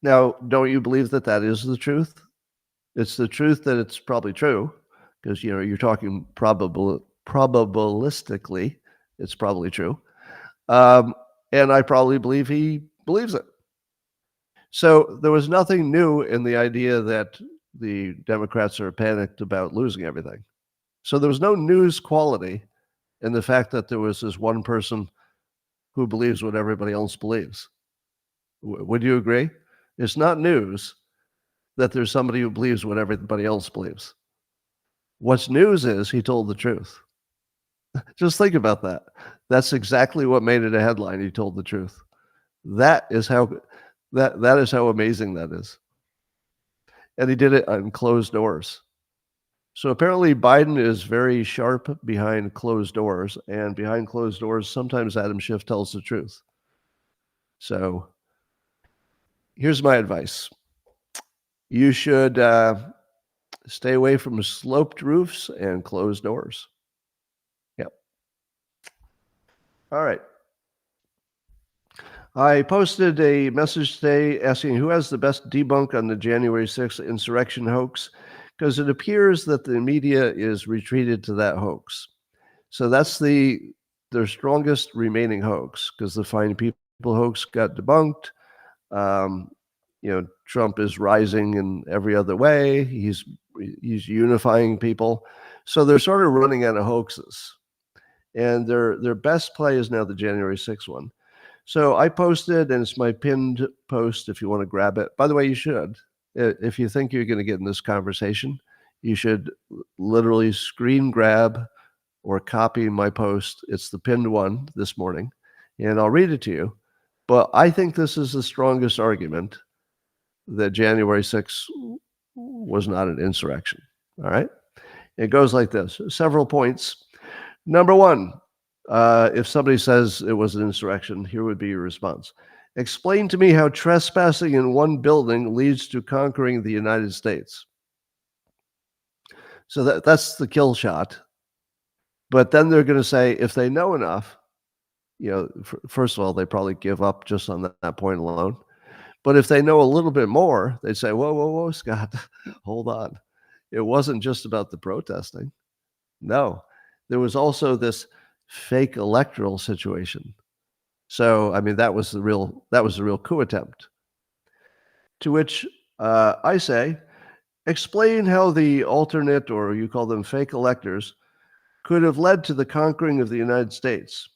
Now, don't you believe that that is the truth? It's the truth that it's probably true because, you're talking probabilistically. It's probably true. And I probably believe he believes it. So there was nothing new in the idea that the Democrats are panicked about losing everything. So there was no news quality in the fact that there was this one person who believes what everybody else believes. Would you agree? It's not news that there's somebody who believes what everybody else believes. What's news is he told the truth. Just think about that. That's exactly what made it a headline. He told the truth. That is how amazing that is. And he did it on closed doors. So apparently Biden is very sharp behind closed doors, and behind closed doors, sometimes Adam Schiff tells the truth. So here's my advice. You should stay away from sloped roofs and closed doors. Yep. All right. I posted a message today asking who has the best debunk on the January 6th insurrection hoax, because it appears that the media is retreated to that hoax. So that's their strongest remaining hoax, because the Fine People hoax got debunked. Trump is rising in every other way. He's unifying people. So they're sort of running out of hoaxes. And their best play is now the January 6th one. So I posted, and it's my pinned post if you want to grab it. By the way, you should. If you think you're going to get in this conversation, you should literally screen grab or copy my post. It's the pinned one this morning, and I'll read it to you. But I think this is the strongest argument that January 6th was not an insurrection. All right? It goes like this. Several points. Number one, if somebody says it was an insurrection, here would be your response. Explain to me how trespassing in one building leads to conquering the United States. So that's the kill shot. But then they're going to say, if they know enough, first of all, they probably give up just on that point alone. But if they know a little bit more, they'd say, whoa, Scott, hold on. It wasn't just about the protesting. No, there was also this fake electoral situation. So, I mean, that was the real coup attempt. To which I say, explain how the alternate, or you call them fake electors, could have led to the conquering of the United States.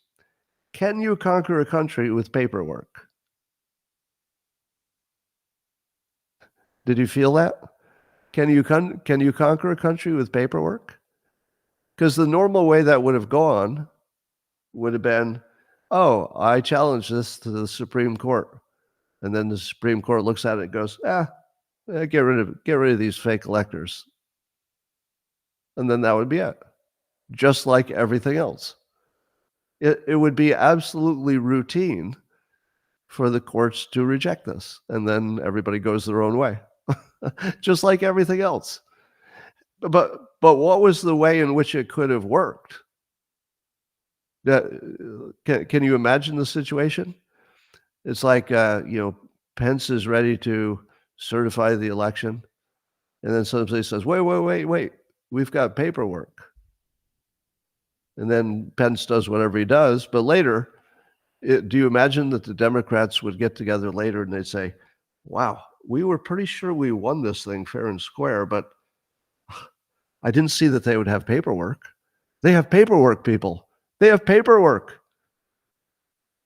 Can you conquer a country with paperwork? Did you feel that? Can you conquer a country with paperwork? Because the normal way that would have gone would have been, oh, I challenge this to the Supreme Court. And then the Supreme Court looks at it and goes, get rid of these fake electors. And then that would be it. Just like everything else. It would be absolutely routine for the courts to reject this. And then everybody goes their own way. Just like everything else. But what was the way in which it could have worked? Can you imagine the situation? It's like, Pence is ready to certify the election. And then somebody says, wait, we've got paperwork. And then Pence does whatever he does. But later, do you imagine that the Democrats would get together later and they'd say, wow, we were pretty sure we won this thing fair and square, but I didn't see that they would have paperwork. They have paperwork, people. They have paperwork.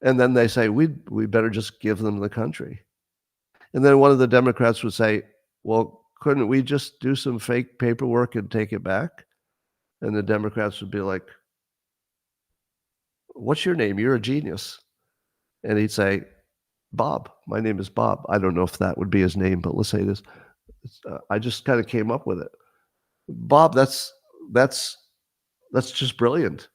And then they say, we better just give them the country. And then one of the Democrats would say, well, couldn't we just do some fake paperwork and take it back? And the Democrats would be like, what's your name? You're a genius. And he'd say, Bob. My name is Bob. I don't know if that would be his name, but let's say this. I just kind of came up with it. Bob, that's just brilliant.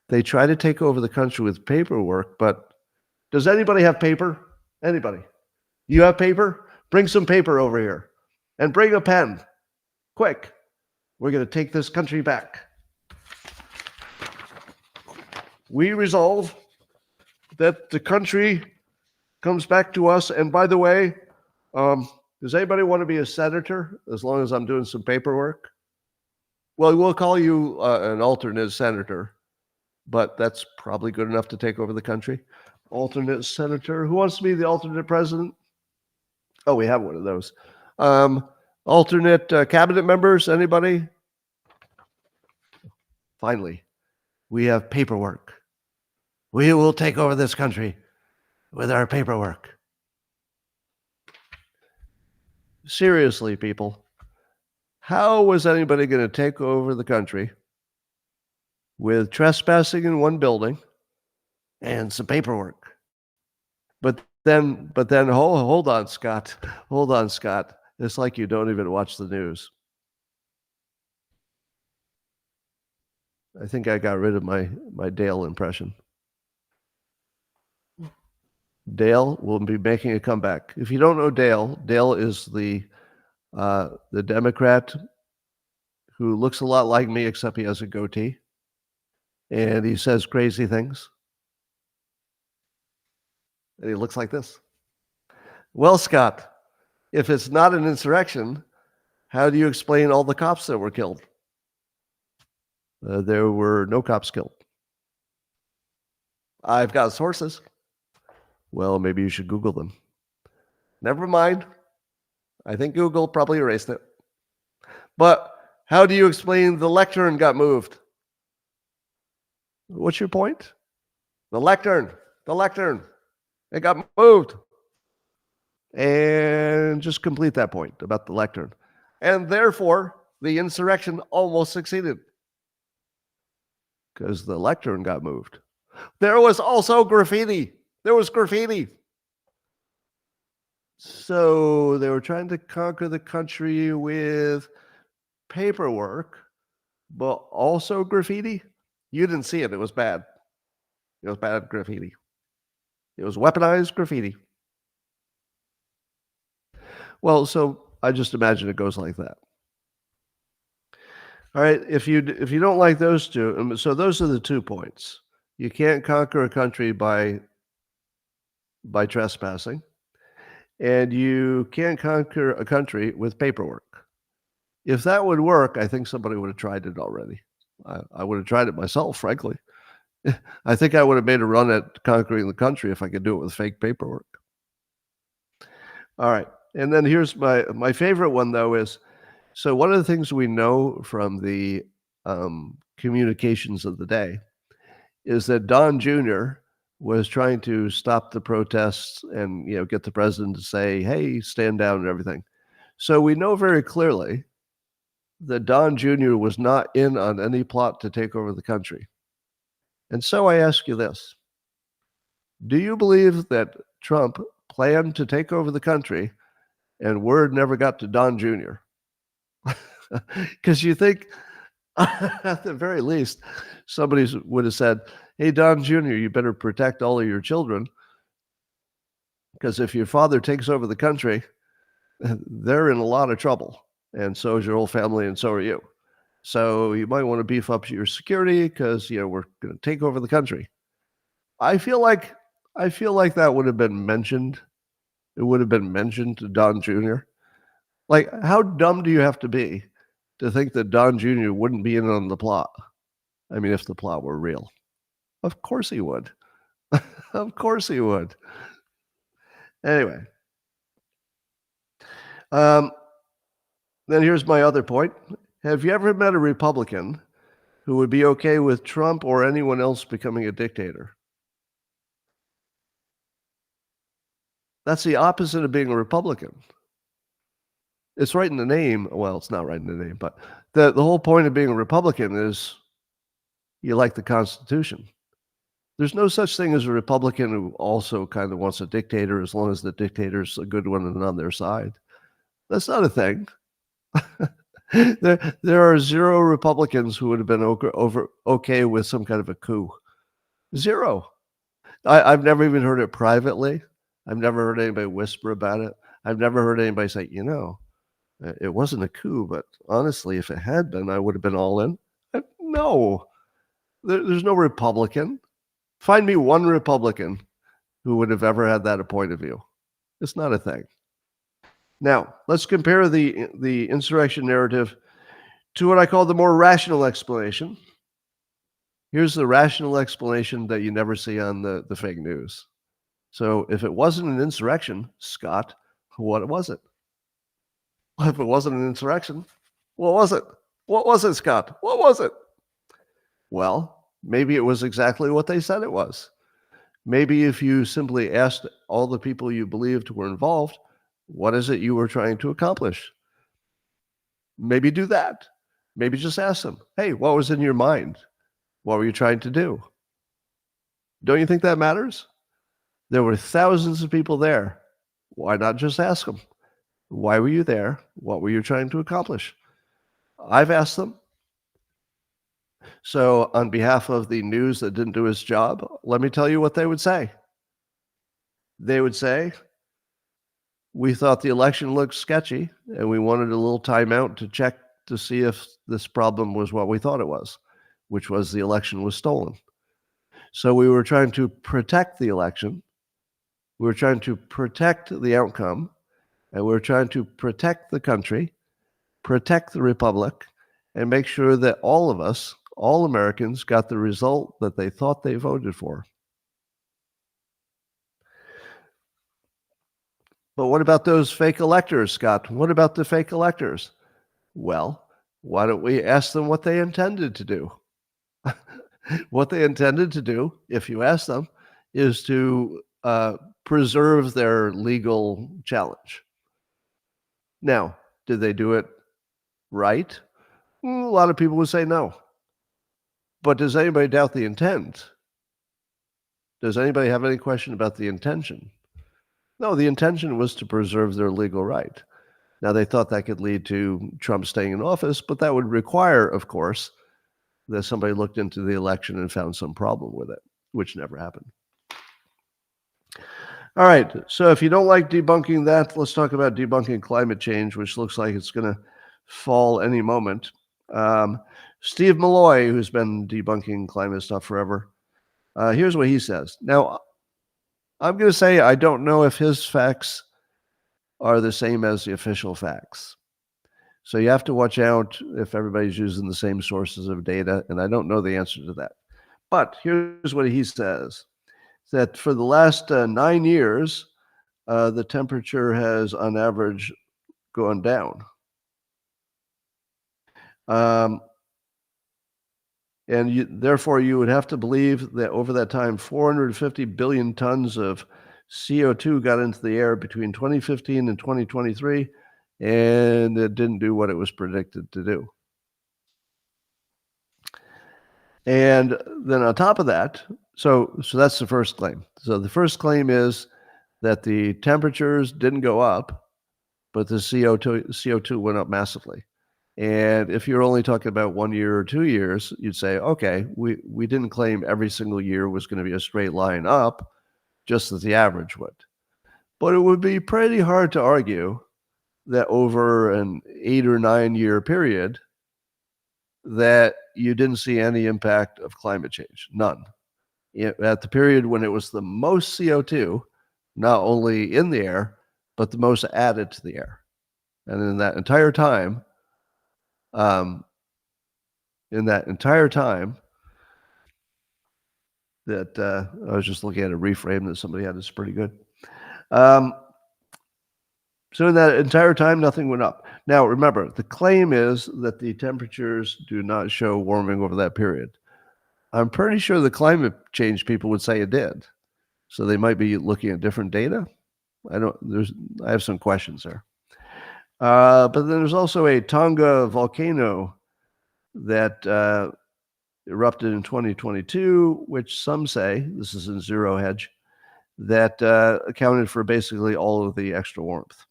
They try to take over the country with paperwork, but does anybody have paper? Anybody? You have paper? Bring some paper over here. And bring a pen. Quick. We're going to take this country back. We resolve that the country comes back to us. And by the way, does anybody want to be a senator as long as I'm doing some paperwork? Well, we'll call you an alternate senator, but that's probably good enough to take over the country. Alternate senator. Who wants to be the alternate president? Oh, we have one of those. Alternate cabinet members. Anybody? Finally, we have paperwork. We will take over this country with our paperwork. Seriously, people, how was anybody going to take over the country with trespassing in one building and some paperwork? But then, hold on, Scott. Hold on, Scott. It's like you don't even watch the news. I think I got rid of my Dale impression. Dale will be making a comeback. If you don't know Dale is the Democrat who looks a lot like me, except he has a goatee. And he says crazy things. And he looks like this. Well, Scott, if it's not an insurrection, how do you explain all the cops that were killed? There were no cops killed. I've got sources. Well, maybe you should Google them. Never mind. I think Google probably erased it. But how do you explain the lectern got moved? What's your point? The lectern. It got moved. And just complete that point about the lectern. And therefore, the insurrection almost succeeded. because the lectern got moved. There was also graffiti. There was graffiti. So they were trying to conquer the country with paperwork, but also graffiti. You didn't see it. It was bad. It was bad graffiti. It was weaponized graffiti. Well, so I just imagine it goes like that. All right, if you don't like those two, so those are the 2 points. You can't conquer a country by trespassing, and you can't conquer a country with paperwork. If that would work, I think somebody would have tried it already. I would have tried it myself, frankly. I think I would have made a run at conquering the country if I could do it with fake paperwork. All right, and then here's my favorite one, though, is so one of the things we know from the communications of the day is that Don Jr. was trying to stop the protests and get the president to say, "Hey, stand down," and everything. So we know very clearly that Don Jr. was not in on any plot to take over the country. And so I ask you this: do you believe that Trump planned to take over the country and word never got to Don Jr.? Because you think, at the very least, somebody would have said, "Hey, Don Jr., you better protect all of your children, because if your father takes over the country, they're in a lot of trouble, and so is your whole family, and so are you. So you might want to beef up your security because we're going to take over the country." I feel like that would have been mentioned. It would have been mentioned to Don Jr. Like, how dumb do you have to be to think that Don Jr. wouldn't be in on the plot? I mean, if the plot were real. Of course he would. Of course he would. Anyway. Then here's my other point. Have you ever met a Republican who would be okay with Trump or anyone else becoming a dictator? That's the opposite of being a Republican. It's right in the name. Well, it's not right in the name, but the whole point of being a Republican is you like the Constitution. There's no such thing as a Republican who also kind of wants a dictator as long as the dictator's a good one and on their side. That's not a thing. There are zero Republicans who would have been okay with some kind of a coup. Zero. I've never even heard it privately. I've never heard anybody whisper about it. I've never heard anybody say, it wasn't a coup, but honestly, if it had been, I would have been all in. No, there's no Republican. Find me one Republican who would have ever had that point of view. It's not a thing. Now, let's compare the insurrection narrative to what I call the more rational explanation. Here's the rational explanation that you never see on the fake news. So if it wasn't an insurrection, Scott, what was it? If it wasn't an insurrection, what was it? What was it, Scott? What was it? Well, maybe it was exactly what they said it was. Maybe if you simply asked all the people you believed were involved, what is it you were trying to accomplish? Maybe do that. Maybe just ask them, hey, what was in your mind? What were you trying to do? Don't you think that matters? There were thousands of people there. Why not just ask them? Why were you there? What were you trying to accomplish? I've asked them. So on behalf of the news that didn't do its job, let me tell you what they would say. They would say, we thought the election looked sketchy, and we wanted a little timeout to check to see if this problem was what we thought it was, which was the election was stolen. So we were trying to protect the election. We were trying to protect the outcome, and we were trying to protect the country, protect the republic, and make sure that all of us, all Americans, got the result that they thought they voted for. But what about those fake electors, Scott? What about the fake electors? Well, why don't we ask them what they intended to do? What they intended to do, if you ask them, is to preserve their legal challenge. Now, did they do it right? A lot of people would say no. But does anybody doubt the intent? Does anybody have any question about the intention? No, the intention was to preserve their legal right. Now, they thought that could lead to Trump staying in office, but that would require, of course, that somebody looked into the election and found some problem with it, which never happened. All right, so if you don't like debunking that, let's talk about debunking climate change, which looks like it's going to fall any moment. Steve Malloy, who's been debunking climate stuff forever, here's what he says. Now, I'm going to say I don't know if his facts are the same as the official facts. So you have to watch out if everybody's using the same sources of data, and I don't know the answer to that. But here's what he says, that for the last 9 years, the temperature has, on average, gone down. Therefore, you would have to believe that over that time, 450 billion tons of CO2 got into the air between 2015 and 2023, and it didn't do what it was predicted to do. And then on top of that, so that's the first claim. So the first claim is that the temperatures didn't go up, but the CO2 went up massively. And if you're only talking about 1 year or 2 years, you'd say, okay, we didn't claim every single year was going to be a straight line up, just as the average would. But it would be pretty hard to argue that over an 8 or 9 year period that you didn't see any impact of climate change. None. At the period when it was the most CO2, not only in the air, but the most added to the air. And in that entire time, that I was just looking at a reframe that somebody had, it's pretty good. So in that entire time, nothing went up. Now, remember, the claim is that the temperatures do not show warming over that period. I'm pretty sure the climate change people would say it did. So they might be looking at different data. I have some questions there. But then there's also a Tonga volcano that erupted in 2022, which some say, this is in Zero Hedge, that accounted for basically all of the extra warmth.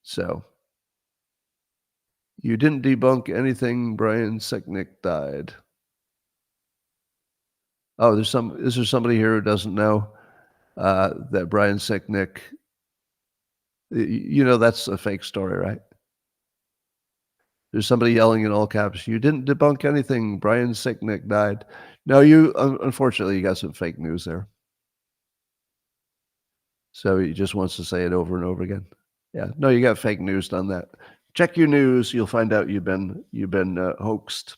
So you didn't debunk anything. Brian Sicknick died. Oh, is there somebody here who doesn't know that Brian Sicknick, that's a fake story, right? There's somebody yelling in all caps, you didn't debunk anything. Brian Sicknick died. No, unfortunately, you got some fake news there. So he just wants to say it over and over again. Yeah, no, you got fake news on that. Check your news. You'll find out you've been hoaxed.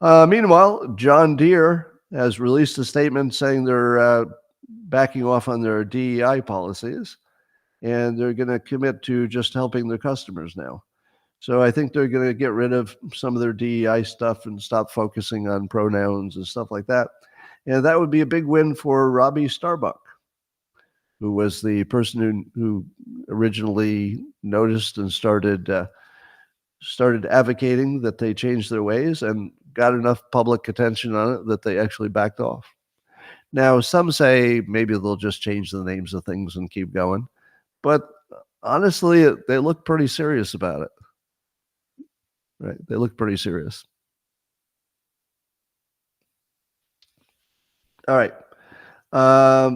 Meanwhile, John Deere has released a statement saying they're backing off on their DEI policies, and they're going to commit to just helping their customers now. So I think they're going to get rid of some of their DEI stuff and stop focusing on pronouns and stuff like that. And that would be a big win for Robbie Starbuck, who was the person who originally noticed and started advocating that they change their ways and got enough public attention on it that they actually backed off. Now, some say maybe they'll just change the names of things and keep going. But honestly, they look pretty serious about it. Right? They look pretty serious. All right.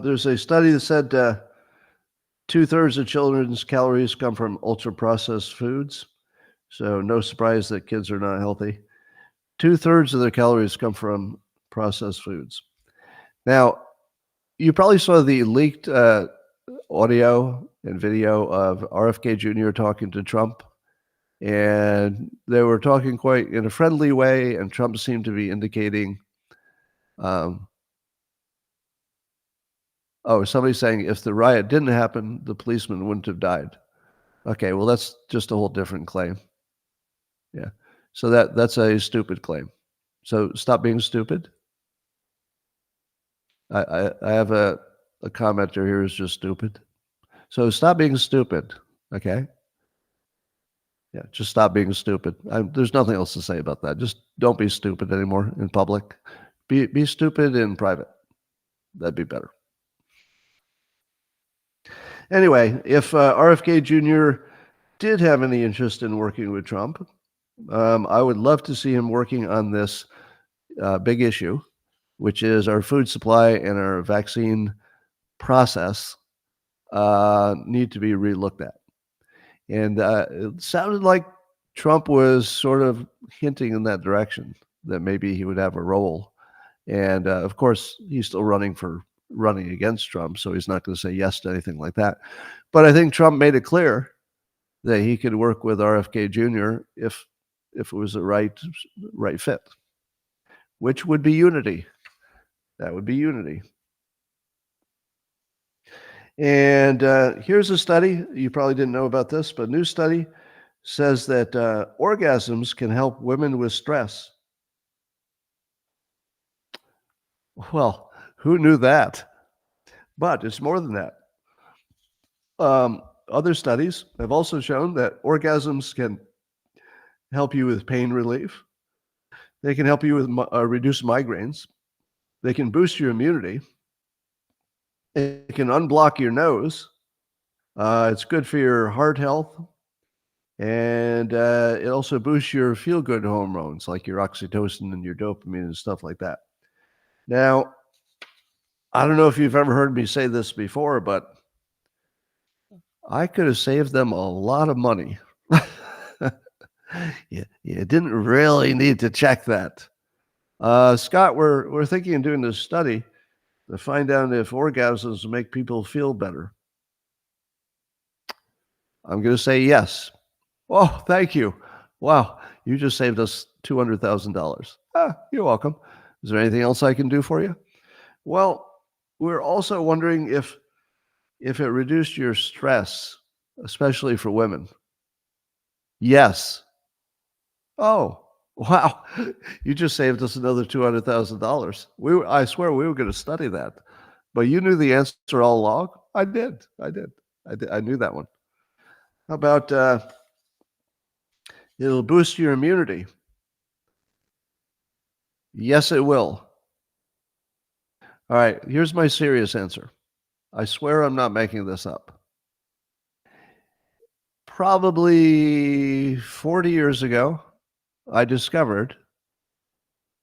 There's a study that said 2/3 of children's calories come from ultra-processed foods. So no surprise that kids are not healthy. 2/3 of their calories come from processed foods. Now, you probably saw the leaked audio and video of RFK Jr. talking to Trump. And they were talking quite in a friendly way, and Trump seemed to be indicating, somebody's saying if the riot didn't happen, the policeman wouldn't have died. Okay, well, that's just a whole different claim. Yeah, so that's a stupid claim. So stop being stupid. I have a commenter here who's just stupid. So stop being stupid, okay? Yeah, just stop being stupid. There's nothing else to say about that. Just don't be stupid anymore in public. Be stupid in private. That'd be better. Anyway, if RFK Jr. did have any interest in working with Trump, I would love to see him working on this big issue, which is our food supply and our vaccine process need to be relooked at. And it sounded like Trump was sort of hinting in that direction, that maybe he would have a role. And of course, he's still running against Trump, so he's not going to say yes to anything like that. But I think Trump made it clear that he could work with RFK Jr. if it was the right fit, which would be unity. That would be unity. And here's a study. You probably didn't know about this, but a new study says that orgasms can help women with stress. Well, who knew that? But it's more than that. Other studies have also shown that orgasms can help you with pain relief. They can help you with reduce migraines. They can boost your immunity. It can unblock your nose. It's good for your heart health. And it also boosts your feel-good hormones like your oxytocin and your dopamine and stuff like that. Now, I don't know if you've ever heard me say this before, but I could have saved them a lot of money. You didn't really need to check that. Scott, we're thinking of doing this study to find out if orgasms make people feel better. I'm going to say yes. Oh, thank you. Wow, you just saved us $200,000. You're welcome. Is there anything else I can do for you? Well, we're also wondering if it reduced your stress, especially for women. Yes. Oh, wow. You just saved us another $200,000. I swear we were going to study that. But you knew the answer all along? I did. I knew that one. How about it'll boost your immunity? Yes, it will. All right, here's my serious answer. I swear I'm not making this up. Probably 40 years ago, I discovered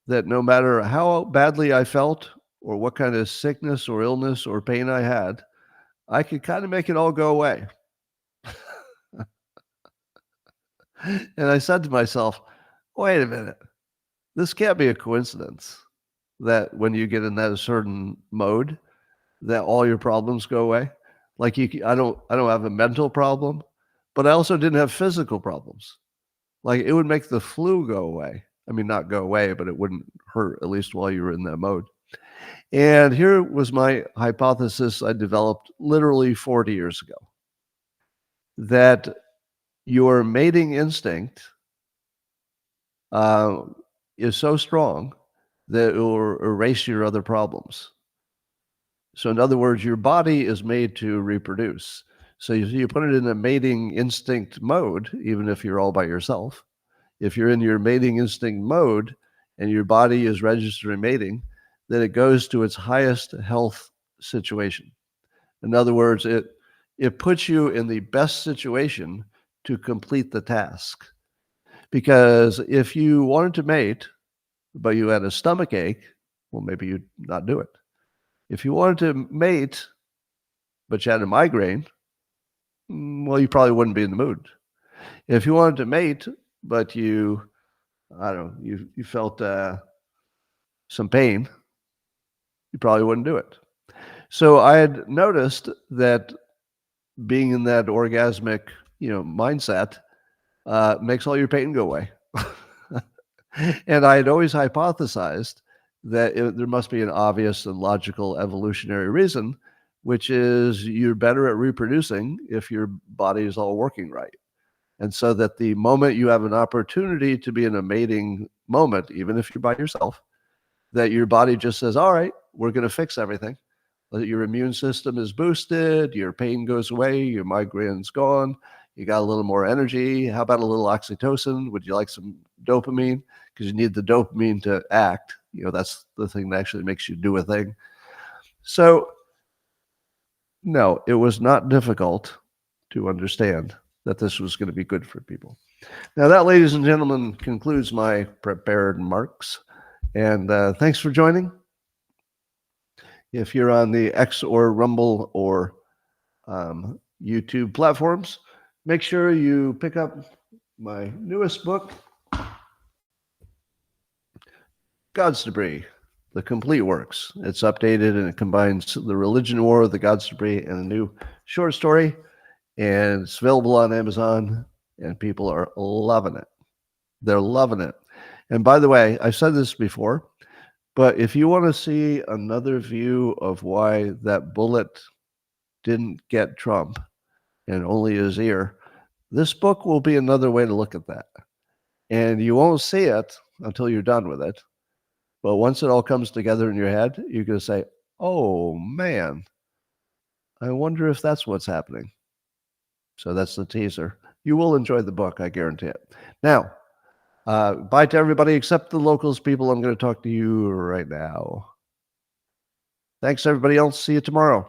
that no matter how badly I felt or what kind of sickness or illness or pain I had, I could kind of make it all go away. And I said to myself, wait a minute, this can't be a coincidence that when you get in that certain mode, that all your problems go away. Like I don't have a mental problem, but I also didn't have physical problems. Like it would make the flu go away. I mean, not go away, but it wouldn't hurt, at least while you were in that mode. And here was my hypothesis I developed literally 40 years ago, that your mating instinct is so strong that it will erase your other problems. So in other words, your body is made to reproduce. So you put it in a mating instinct mode, even if you're all by yourself. If you're in your mating instinct mode and your body is registering mating, then it goes to its highest health situation. In other words, it puts you in the best situation to complete the task. Because if you wanted to mate, but you had a stomach ache, well, maybe you'd not do it. If you wanted to mate, but you had a migraine, well, you probably wouldn't be in the mood. If you wanted to mate, but you felt some pain, you probably wouldn't do it. So I had noticed that being in that orgasmic, mindset makes all your pain go away. And I had always hypothesized that there must be an obvious and logical evolutionary reason, which is you're better at reproducing if your body is all working right. And so that the moment you have an opportunity to be in a mating moment, even if you're by yourself, that your body just says, all right, we're going to fix everything. Your immune system is boosted, your pain goes away, your migraine's gone, You got a little more energy. How about a little oxytocin? Would you like some dopamine? Because you need the dopamine to act. That's the thing that actually makes you do a thing. So, no, it was not difficult to understand that this was going to be good for people. Now, that, ladies and gentlemen, concludes my prepared remarks. And thanks for joining. If you're on the X or Rumble or YouTube platforms, make sure you pick up my newest book, God's Debris, The Complete Works. It's updated and it combines the religion war, the God's Debris, and a new short story. And it's available on Amazon, and people are loving it. They're loving it. And by the way, I've said this before, but if you want to see another view of why that bullet didn't get Trump and only his ear, this book will be another way to look at that. And you won't see it until you're done with it. But once it all comes together in your head, you're going to say, oh, man, I wonder if that's what's happening. So that's the teaser. You will enjoy the book, I guarantee it. Now, bye to everybody except the locals people. I'm going to talk to you right now. Thanks, everybody else. See you tomorrow.